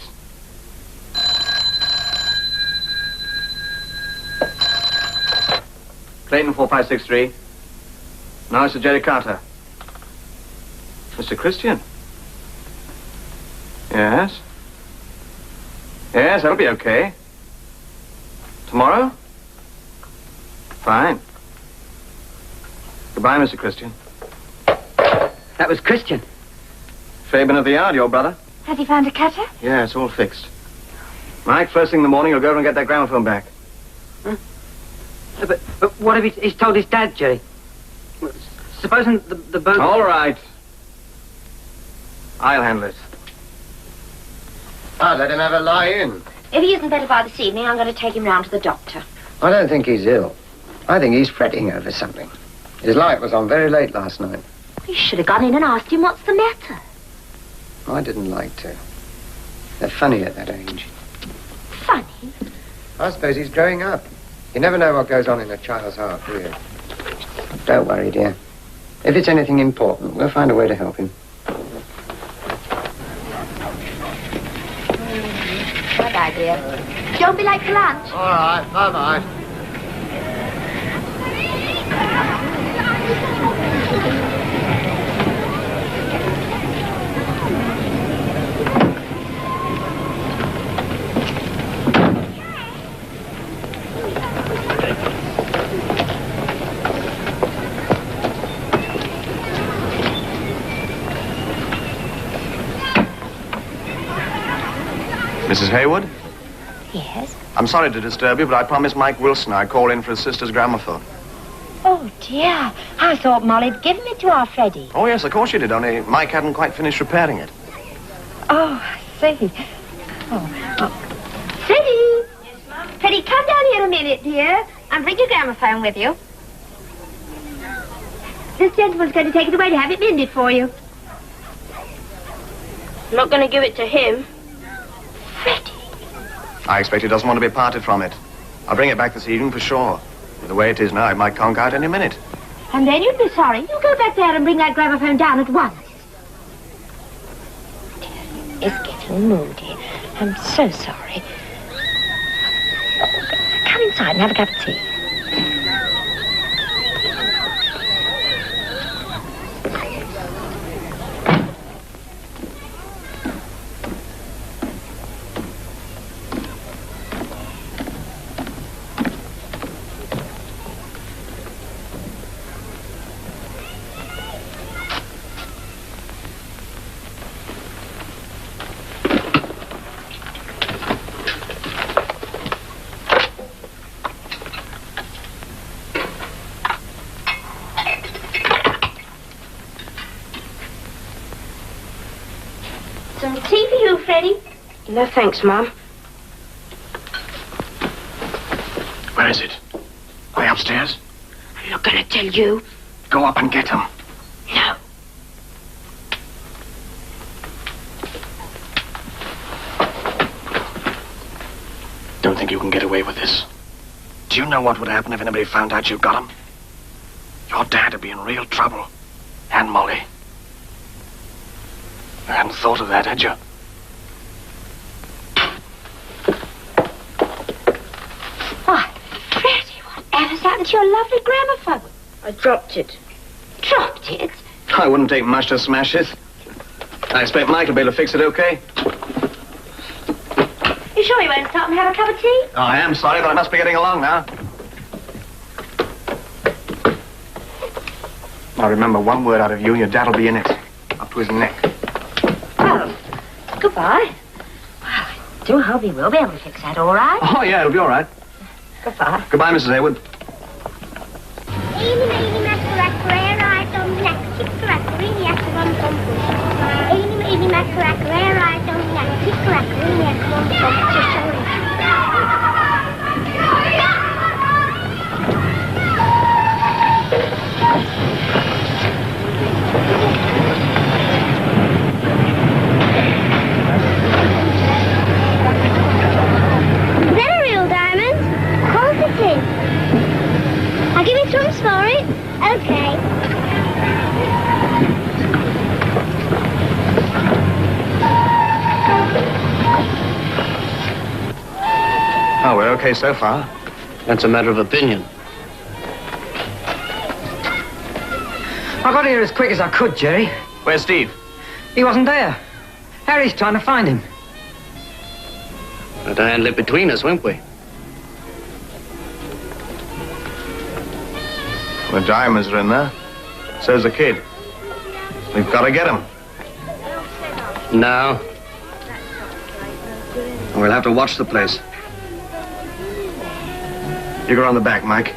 Clayton 4563. Now, Mr. Gerry Carter. Mr. Christian? Yes? Yes, that'll be okay. Tomorrow? Fine. Goodbye, Mr. Christian. That was Christian. Fabian of the Yard, your brother? Have you found a cutter? Yeah, it's all fixed. Mike, first thing in the morning, you'll go over and get that gramophone back. Huh? But what if he's told his dad, Jerry? Supposing the boat... All right. I'll handle it. I'd let him have a lie in. If he isn't better by this evening, I'm going to take him round to the doctor. I don't think he's ill. I think he's fretting over something. His light was on very late last night. You should have gone in and asked him what's the matter. I didn't like to. They're funny at that age. Funny? I suppose he's growing up. You never know what goes on in a child's heart, do you? Don't worry, dear. If it's anything important, we'll find a way to help him. Bye-bye, dear. Don't be late for lunch. All right, bye-bye. Mrs. Haywood? Yes? I'm sorry to disturb you, but I promised Mike Wilson I'd call in for his sister's gramophone. Oh, dear. I thought Molly'd given it to our Freddie. Oh, yes, of course you did, only Mike hadn't quite finished repairing it. Oh, I see. Oh. Freddie! Yes, Mum? Freddie, come down here a minute, dear, and bring your gramophone with you. This gentleman's going to take it away to have it mended for you. I'm not going to give it to him. I expect he doesn't want to be parted from it. I'll bring it back this evening for sure. The way it is now, it might conk out any minute. And then you'd be sorry. You go back there and bring that gramophone down at once. Dear, it's getting moody. I'm so sorry. Come inside and have a cup of tea. Some tea for you, Freddie. No, thanks, Mum. Where is it? Are they upstairs? I'm not going to tell you. Go up and get them. No. Don't think you can get away with this. Do you know what would happen if anybody found out you got them? Your dad would be in real trouble. And Molly. You hadn't thought of that, had you? Why, Freddie, whatever's happened to your lovely gramophone? I dropped it. Dropped it? I wouldn't take much to smash it. I expect Mike will be able to fix it okay. You sure you won't stop and have a cup of tea? Oh, I am sorry, but I must be getting along now. Now remember, one word out of you and your dad'll be in it. Up to his neck. Oh, goodbye. Well, I do hope he will be able to fix that, all right? Oh, yeah, it'll be all right. Goodbye. Goodbye, Mrs. Haywood. Is that a real diamond? Of course it is. I'll give you some for it. Okay. Oh, we're okay so far. That's a matter of opinion. I got here as quick as I could, Gerry. Where's Steve? He wasn't there. Harry's trying to find him. But I handle it between us, won't we? The diamonds are in there. So's the kid. We've got to get him. No. We'll have to watch the place. You go around the back, Mike.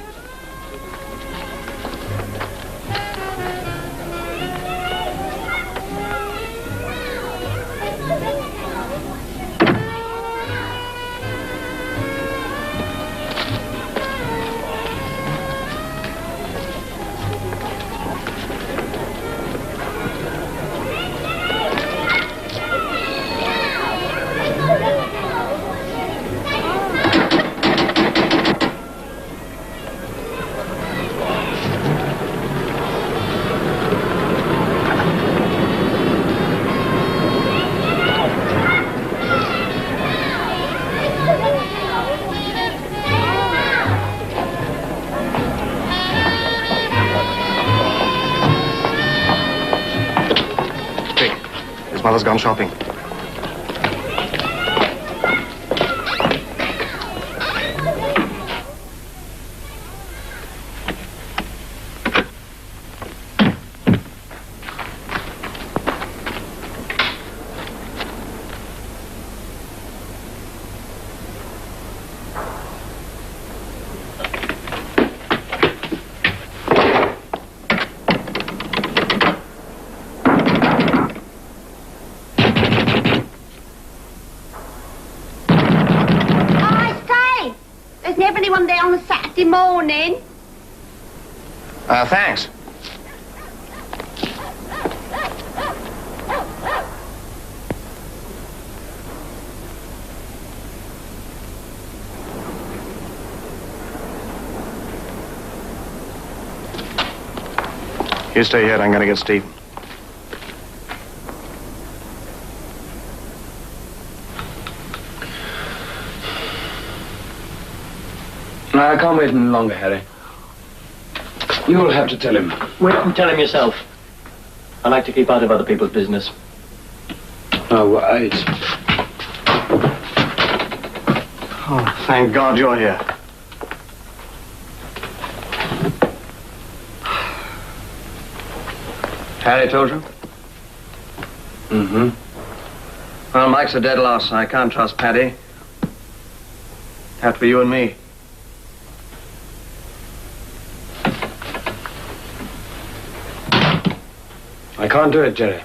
Mother's gone shopping. Morning. Thanks. You stay here, I'm gonna get Steve. I can't wait any longer, Harry. You'll have to tell him. Wait and tell him yourself. I like to keep out of other people's business. Oh, right. Oh, thank God you're here. Harry told you? Mm-hmm. Well, Mike's a dead loss. I can't trust Paddy. Have to be you and me. I can't do it, Gerry.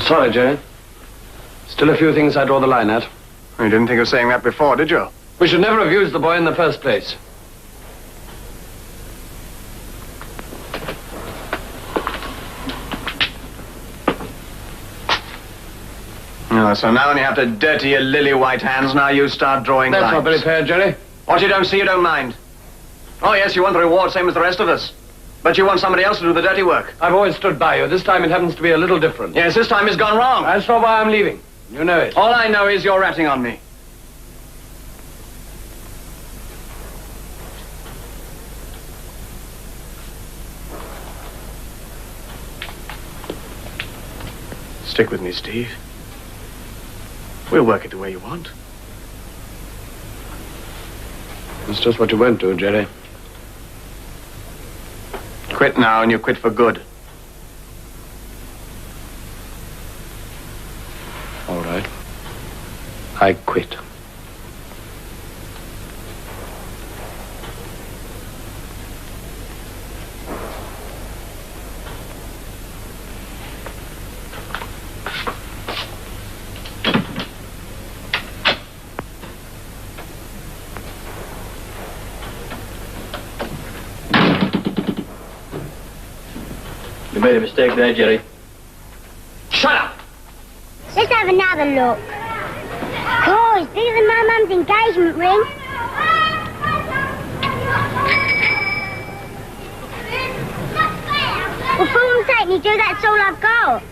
Sorry, Jerry. Still a few things I draw the line at. You didn't think of saying that before, did you? We should never have used the boy in the first place. Oh, so now when you have to dirty your lily white hands, now you start drawing lines. That's not very fair, Jerry. What you don't see, you don't mind. Oh, yes, you want the reward same as the rest of us. But you want somebody else to do the dirty work. I've always stood by you. This time it happens to be a little different. Yes, this time it's gone wrong. That's not why I'm leaving. You know it. All I know is you're ratting on me. Stick with me, Steve. We'll work it the way you want. It's just what you won't do, Jerry. Quit now and you quit for good. All right. I quit. You made a mistake there, Jerry. Shut up! Let's have another look. Course, this is my mum's engagement ring. Well, for all sake, you do, that's all I've got.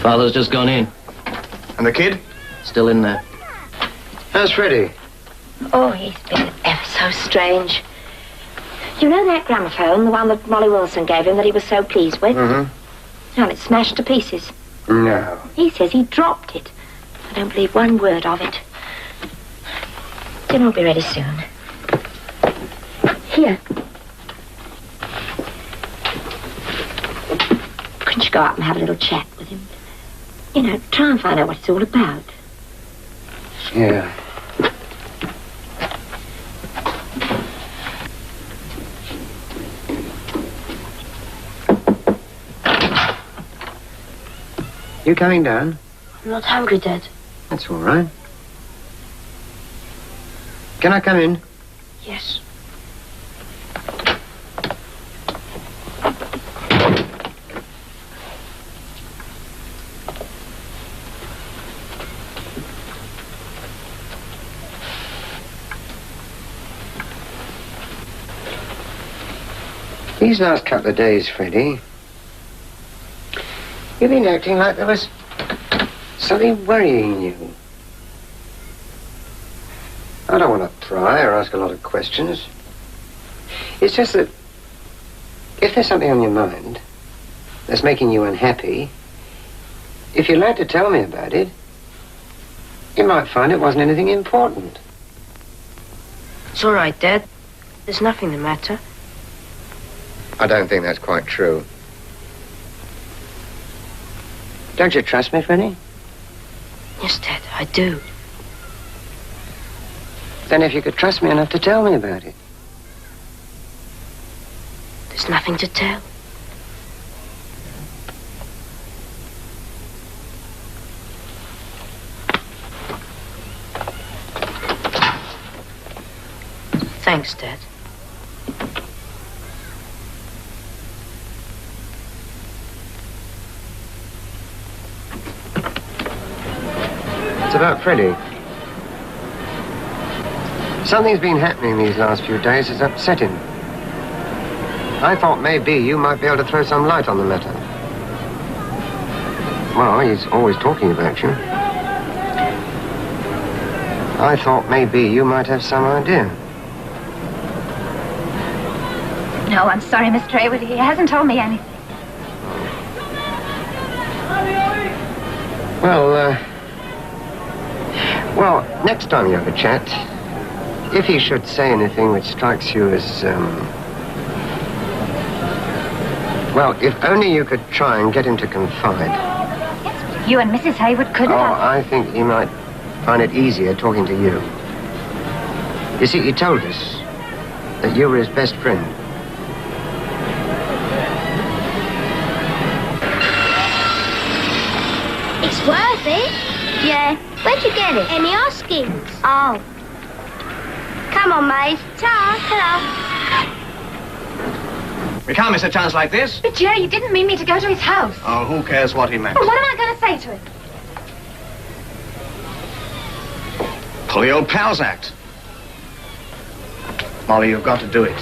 Father's just gone in. And the kid? Still in there. How's Freddie? Oh, he's been ever so strange. You know that gramophone, the one that Molly Wilson gave him that he was so pleased with? Mm-hmm. Well, it's smashed to pieces. No. He says he dropped it. I don't believe one word of it. Dinner will be ready soon. Here. Couldn't you go up and have a little chat with him? You know, try and find out what it's all about. Yeah. You coming down? I'm not hungry, Dad. That's all right. Can I come in? Yes. These last couple of days, Freddie, you've been acting like there was something worrying you. I don't want to pry or ask a lot of questions. It's just that if there's something on your mind that's making you unhappy, if you'd like to tell me about it, you might find it wasn't anything important. It's all right, Dad. There's nothing the matter. I don't think that's quite true. Don't you trust me, Freddie? Yes, Dad, I do. Then if you could trust me enough to tell me about it. There's nothing to tell. Thanks, Dad. It's about Freddie. Something's been happening these last few days that's upset him. I thought maybe you might be able to throw some light on the matter. Well, he's always talking about you. I thought maybe you might have some idea. No, I'm sorry, Mr. Haywood. He hasn't told me anything. Well, next time you have a chat, if he should say anything which strikes you as, well, if only you could try and get him to confide. You and Mrs. Haywood couldn't have... I think he might find it easier talking to you. You see, he told us that you were his best friend. It's worth it. Yeah. Where'd you get it? Emmy Hoskins. Oh. Come on, Maeve. Ta. Hello. We can't miss a chance like this. But, Jerry, you didn't mean me to go to his house. Oh, who cares what he meant? Well, what am I going to say to him? Pull the old pals act. Molly, you've got to do it.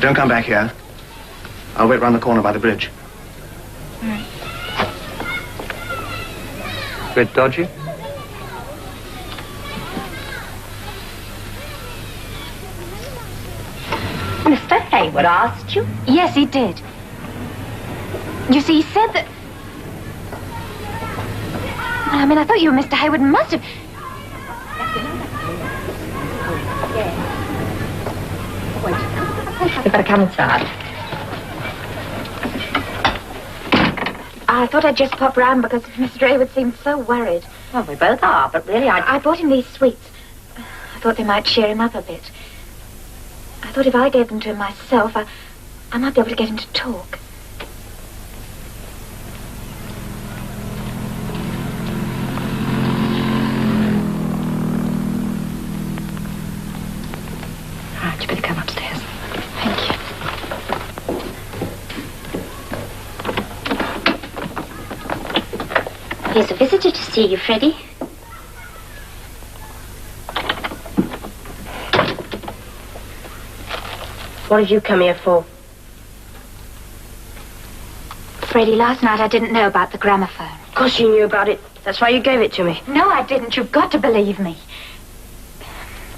Don't come back here. I'll wait round the corner by the bridge. All right. Bit dodgy? Mr. Haywood asked you? Yes, he did. You see, he said that... Well, I mean, I thought you and Mr. Haywood must have... You better come inside. I thought I'd just pop round because Mr. Haywood seemed so worried. Well, we both are, but really I bought him these sweets. I thought they might cheer him up a bit. I thought if I gave them to him myself, I might be able to get him to talk. All right, you better come upstairs. Thank you. Here's a visitor to see you, Freddie. What did you come here for? Freddie, last night I didn't know about the gramophone. Of course you knew about it. That's why you gave it to me. No, I didn't. You've got to believe me.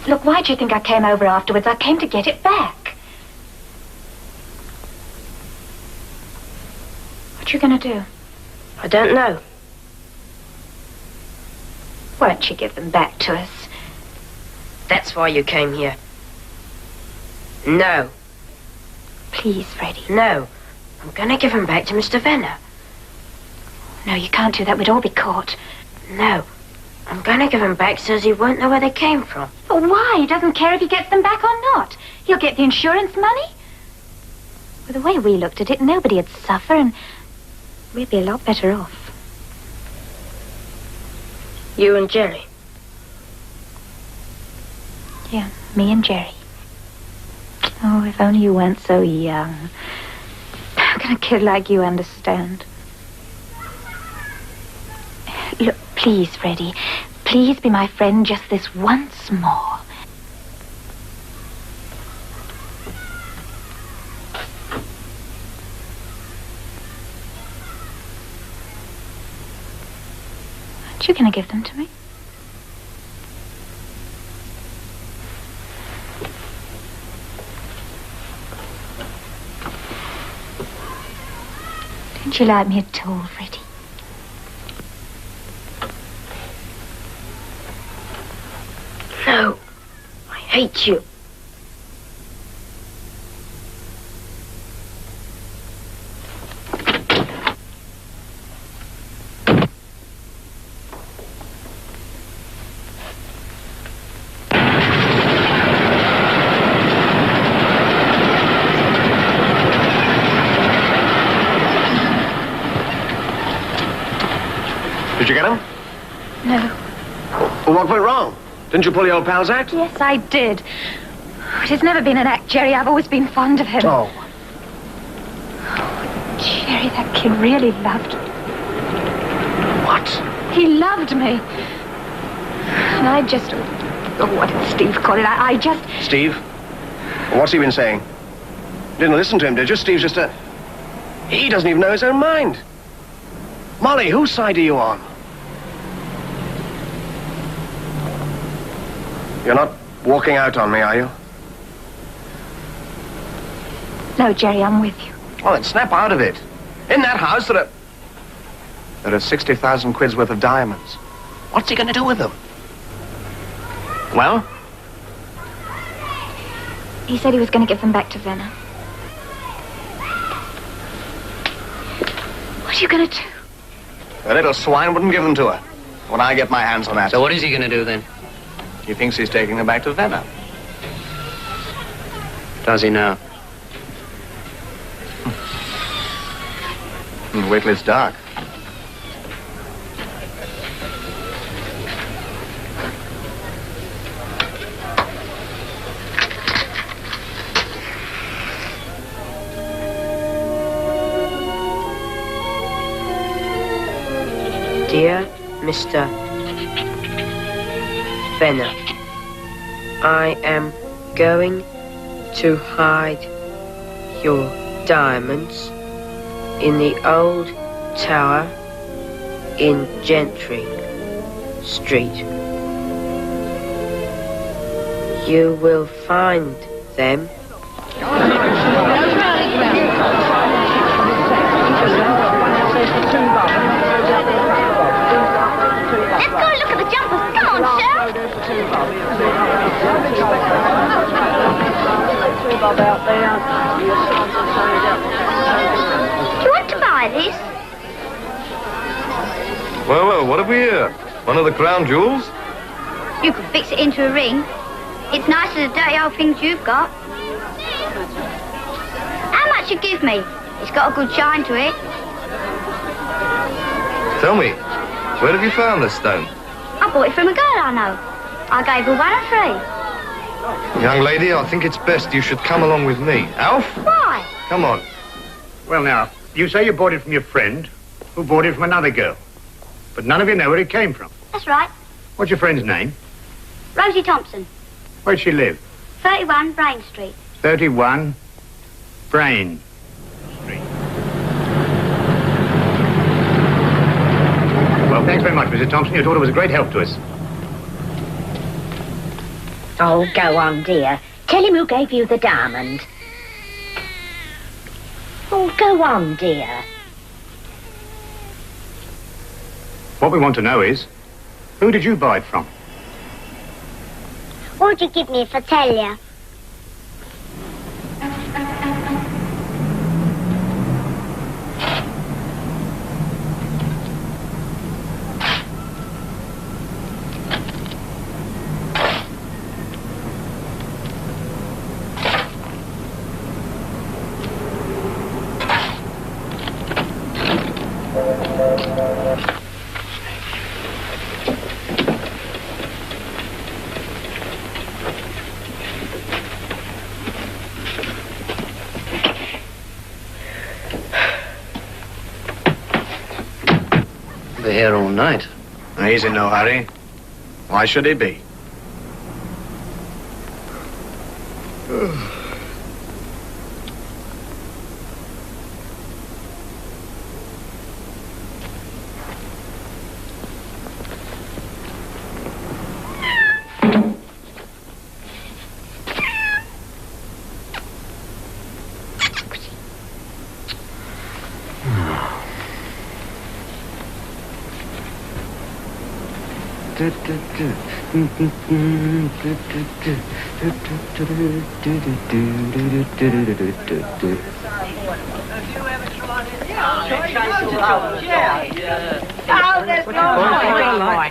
Look, why do you think I came over afterwards? I came to get it back. What you going to do? I don't know. Won't you give them back to us? That's why you came here. No. Please, Freddie. No. I'm going to give him back to Mr. Venner. No, you can't do that. We'd all be caught. No. I'm going to give him back so he won't know where they came from. But why? He doesn't care if he gets them back or not. He'll get the insurance money. Well, the way we looked at it, nobody'd suffer and we'd be a lot better off. You and Gerry? Yeah, me and Gerry. Oh, if only you weren't so young. How can a kid like you understand? Look, please, Freddie. Please be my friend just this once more. Aren't you going to give them to me? Don't you like me at all, Freddie? No. I hate you. Did you get him? No. Well, what went wrong? Didn't you pull the old pals act? Yes, I did. It has never been an act, Gerry. I've always been fond of him. Oh. Gerry, that kid really loved me. What? He loved me. And I just... Oh, what did Steve call it? I just... Steve? Well, what's he been saying? Didn't listen to him, did you? Steve's just a... He doesn't even know his own mind. Molly, whose side are you on? You're not walking out on me, are you? No, Gerry, I'm with you. Well, then snap out of it. In that house, there are... There are 60,000 quid's worth of diamonds. What's he going to do with them? Well? He said he was going to give them back to Venna. What are you going to do? The little swine wouldn't give them to her. When I get my hands on that. So what is he going to do then? He thinks he's taking them back to Venna. Does he now? Wait till it's dark. Dear Mr. Venner, I am going to hide your diamonds in the old tower in Gentry Street. You will find them. Let's go and look at the jumpers. Come on, sir. Do you want to buy this? Well, what have we here? One of the crown jewels? You could fix it into a ring. It's nicer than the dirty old things you've got. How much you give me? It's got a good shine to it. Tell me, where have you found this stone? I bought it from a girl I know. I gave her 1 and 3. Young lady, I think it's best you should come along with me. Alf? Why? Come on. Well, now, you say you bought it from your friend, who bought it from another girl. But none of you know where it came from. That's right. What's your friend's name? Rosie Thompson, Where'd she live? 31 Brain Street. 31 Brain Street. Well, thanks very much, Mrs. Thompson. Your daughter was a great help to us. Oh, go on, dear. Tell him who gave you the diamond. Oh, go on, dear. What we want to know is, who did you buy it from? What would you give me if I tell you? Be here all night. He's in no hurry. Why should he be?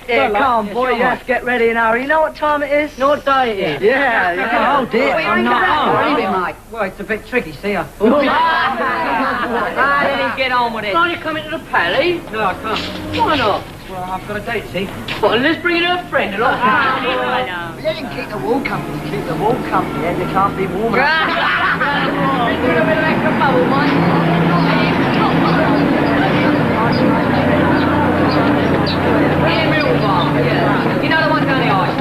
Come on, boy, you have to get ready now. You know what time it is? No day it is. Yeah, you can hold it. I'm not Mike. Well, it's a bit tricky, see ya. Let him get on with it. Can't you come into the pally? No, I can't. Why not? Well, I've got a date, see? Well, let's bring in her friend and all. Let him keep the wall company. Keep the wall company, and you can't be warm enough. You know the one down the ice.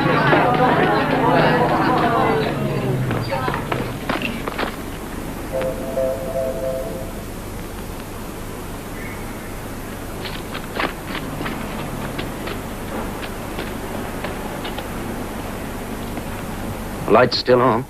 The light's still on.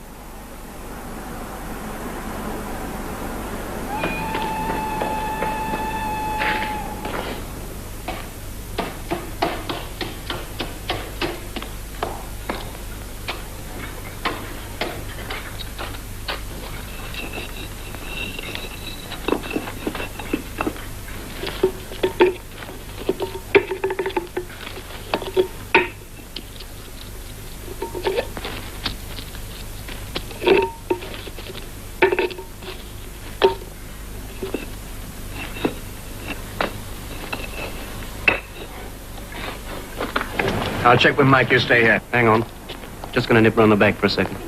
I'll check with Mike. You stay here. Hang on. Just gonna nip round the back for a second.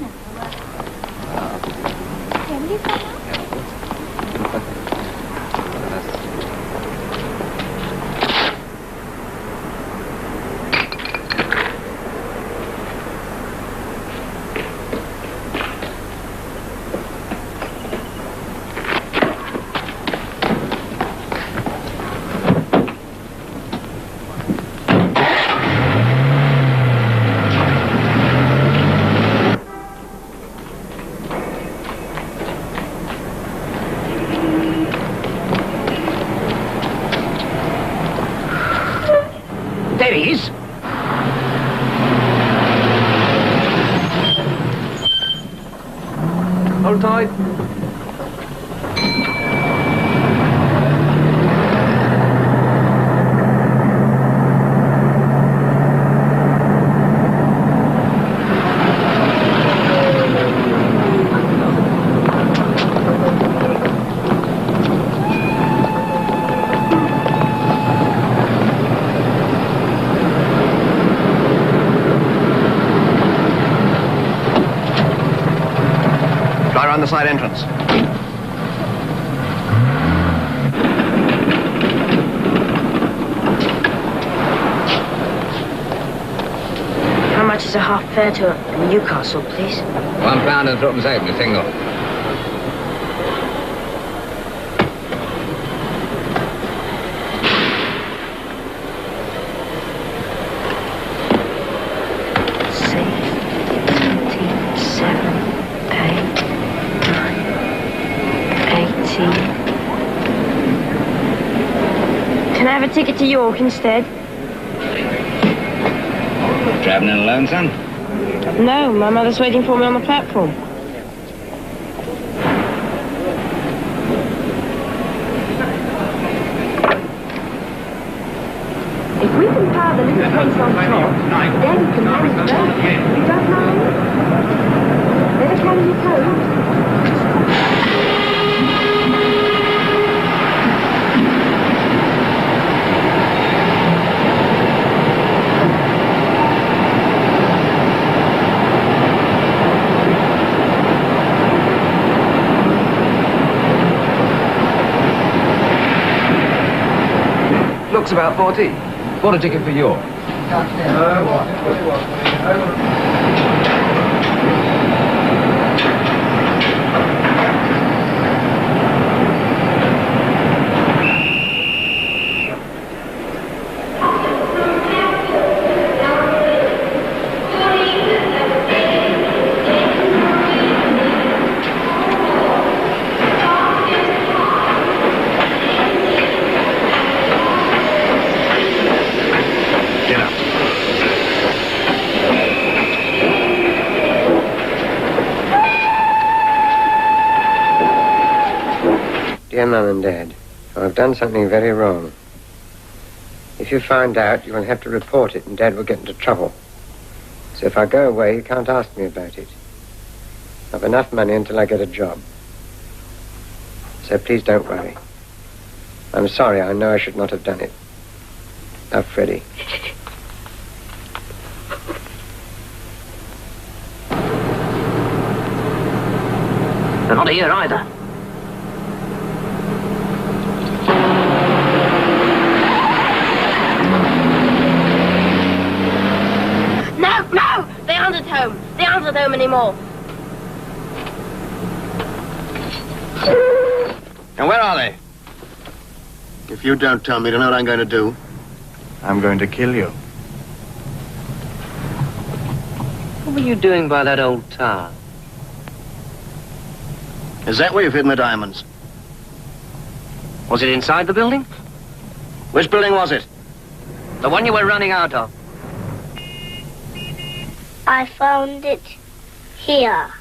Hold tight. Around the side entrance. How much is a half fare to Newcastle, please? £1 and threepence halfpenny, single. Can I have a ticket to York instead? Travelling alone, son? No, my mother's waiting for me on the platform. If we can pile the little place on top, then we can manage both. You don't mind? Better carry your coat. Looks about 40. Bought a ticket for York. Dear Mum and Dad, I've done something very wrong. If you find out, you will have to report it and Dad will get into trouble. So if I go away, you can't ask me about it. I've enough money until I get a job. So please don't worry. I'm sorry, I know I should not have done it. Love, Freddie. They're not here either. No! They aren't at home. They aren't at home anymore. And where are they? If you don't tell me, do you know what I'm going to do? I'm going to kill you. What were you doing by that old tower? Is that where you've hidden the diamonds? Was it inside the building? Which building was it? The one you were running out of. I found it here.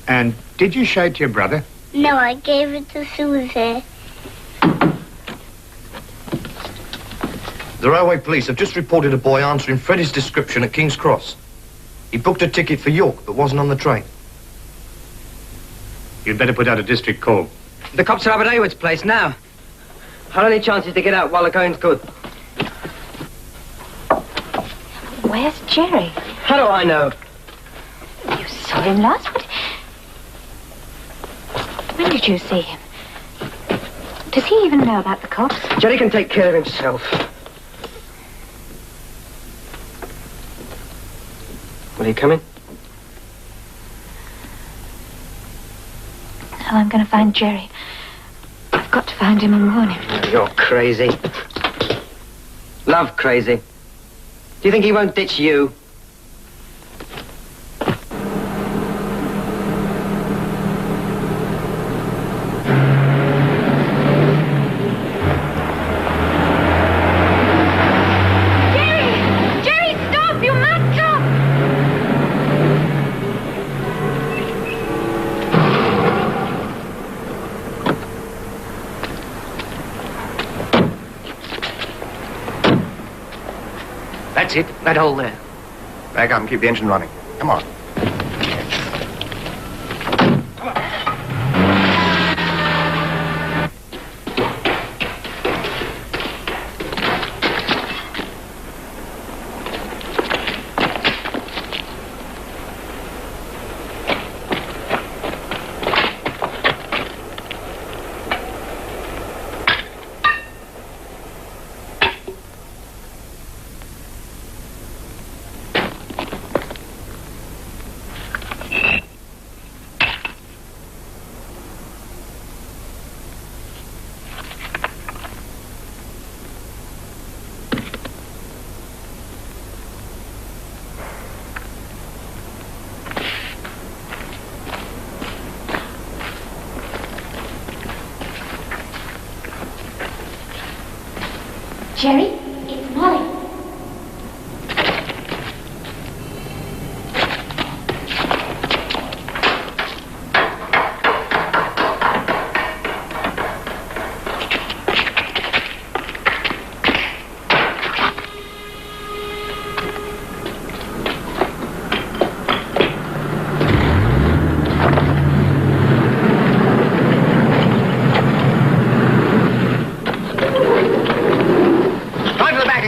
And did you show it to your brother? No, I gave it to Susie. The railway police have just reported a boy answering Freddie's description at King's Cross. He booked a ticket for York, but wasn't on the train. You'd better put out a district call. The cops are up at Haywood's place now. Our only chance is to get out while the going's good. Well, Where's Gerry? How do I know? You saw him last. When did you see him? Does he even know about the cops? Gerry can take care of himself. Will he come in? No, I'm going to find Gerry. I've got to find him and warn him. You're crazy. Love crazy. Do you think he won't ditch you? That's it. That hole there. Back up and keep the engine running. Come on. Gerry, it's Molly.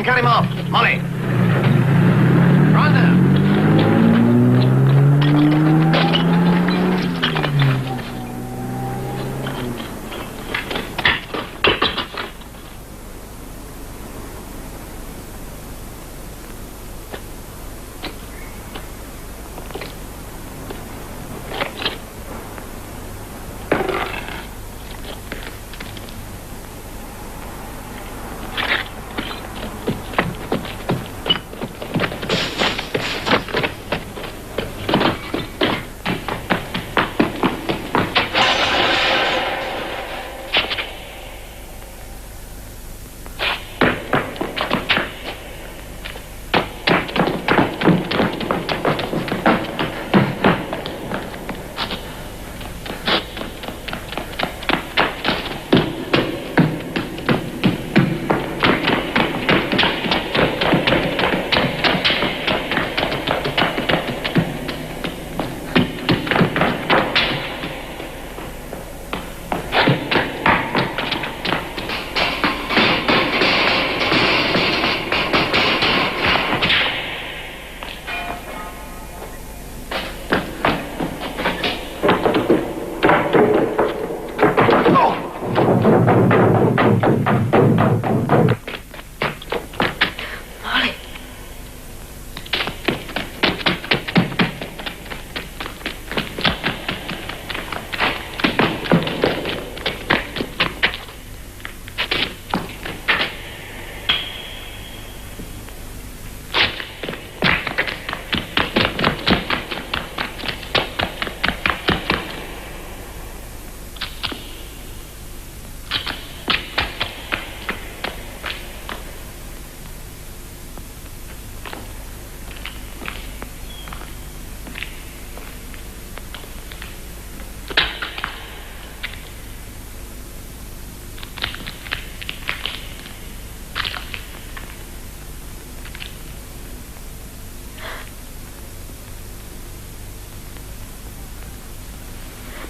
Cut him off. Molly. Run there.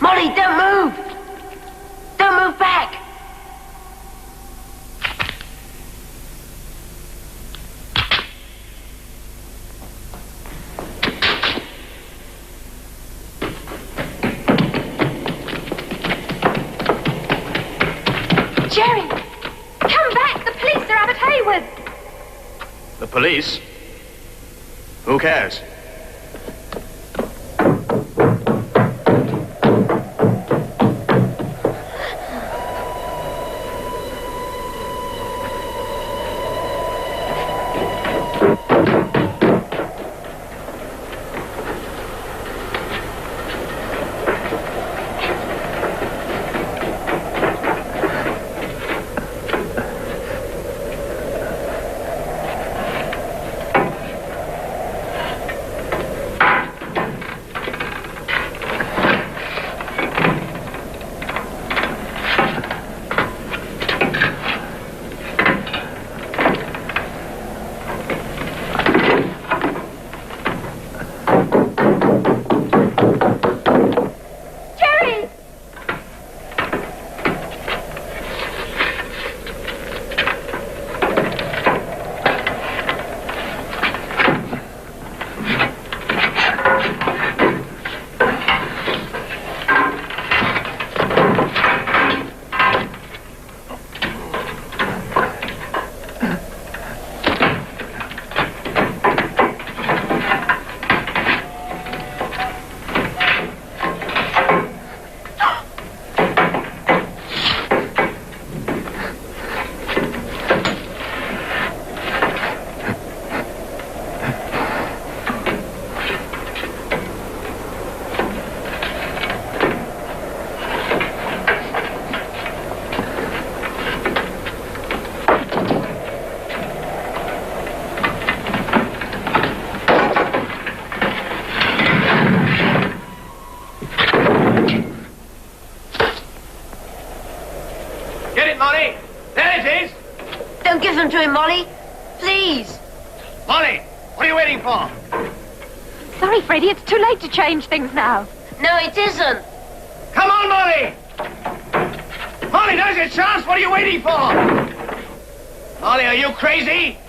Molly, don't move! Don't move back! police? Who cares? To him, Molly. Please. Molly, what are you waiting for? Sorry, Freddie, it's too late to change things now. No, it isn't. Come on, Molly! Molly, there's your chance. What are you waiting for? Molly, are you crazy?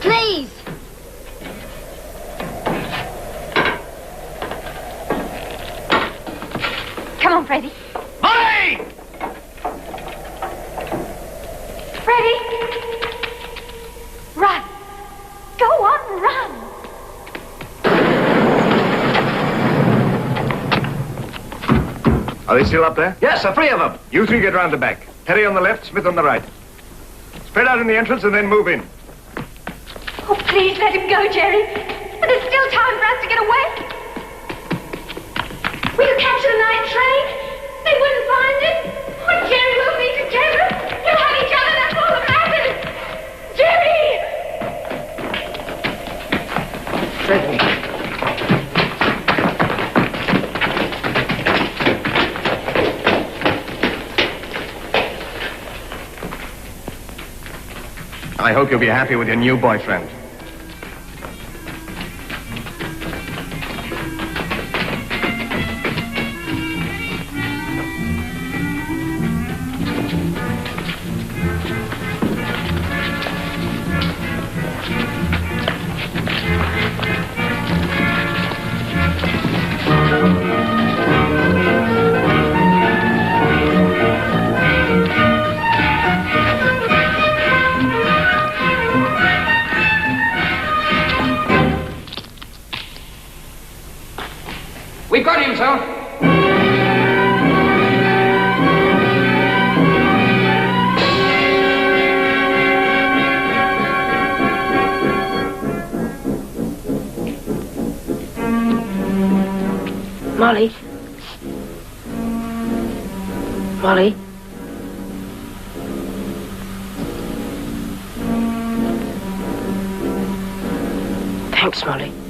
Please. Come on, Freddie. Molly! Freddie! Run! Go on, run! Are they still up there? Yes, 3 of them. You 3 get round the back. Harry on the left, Smith on the right. Spread out in the entrance and then move in. Oh, please let him go, Gerry. There's still time for us to get away. We'll catch the night train. They wouldn't find it. Oh, Gerry, we'll be together. We'll have each other. That's all that matters. Gerry! Freddie. I hope you'll be happy with your new boyfriend. We've got him, sir. Molly. Molly. Thanks, Molly.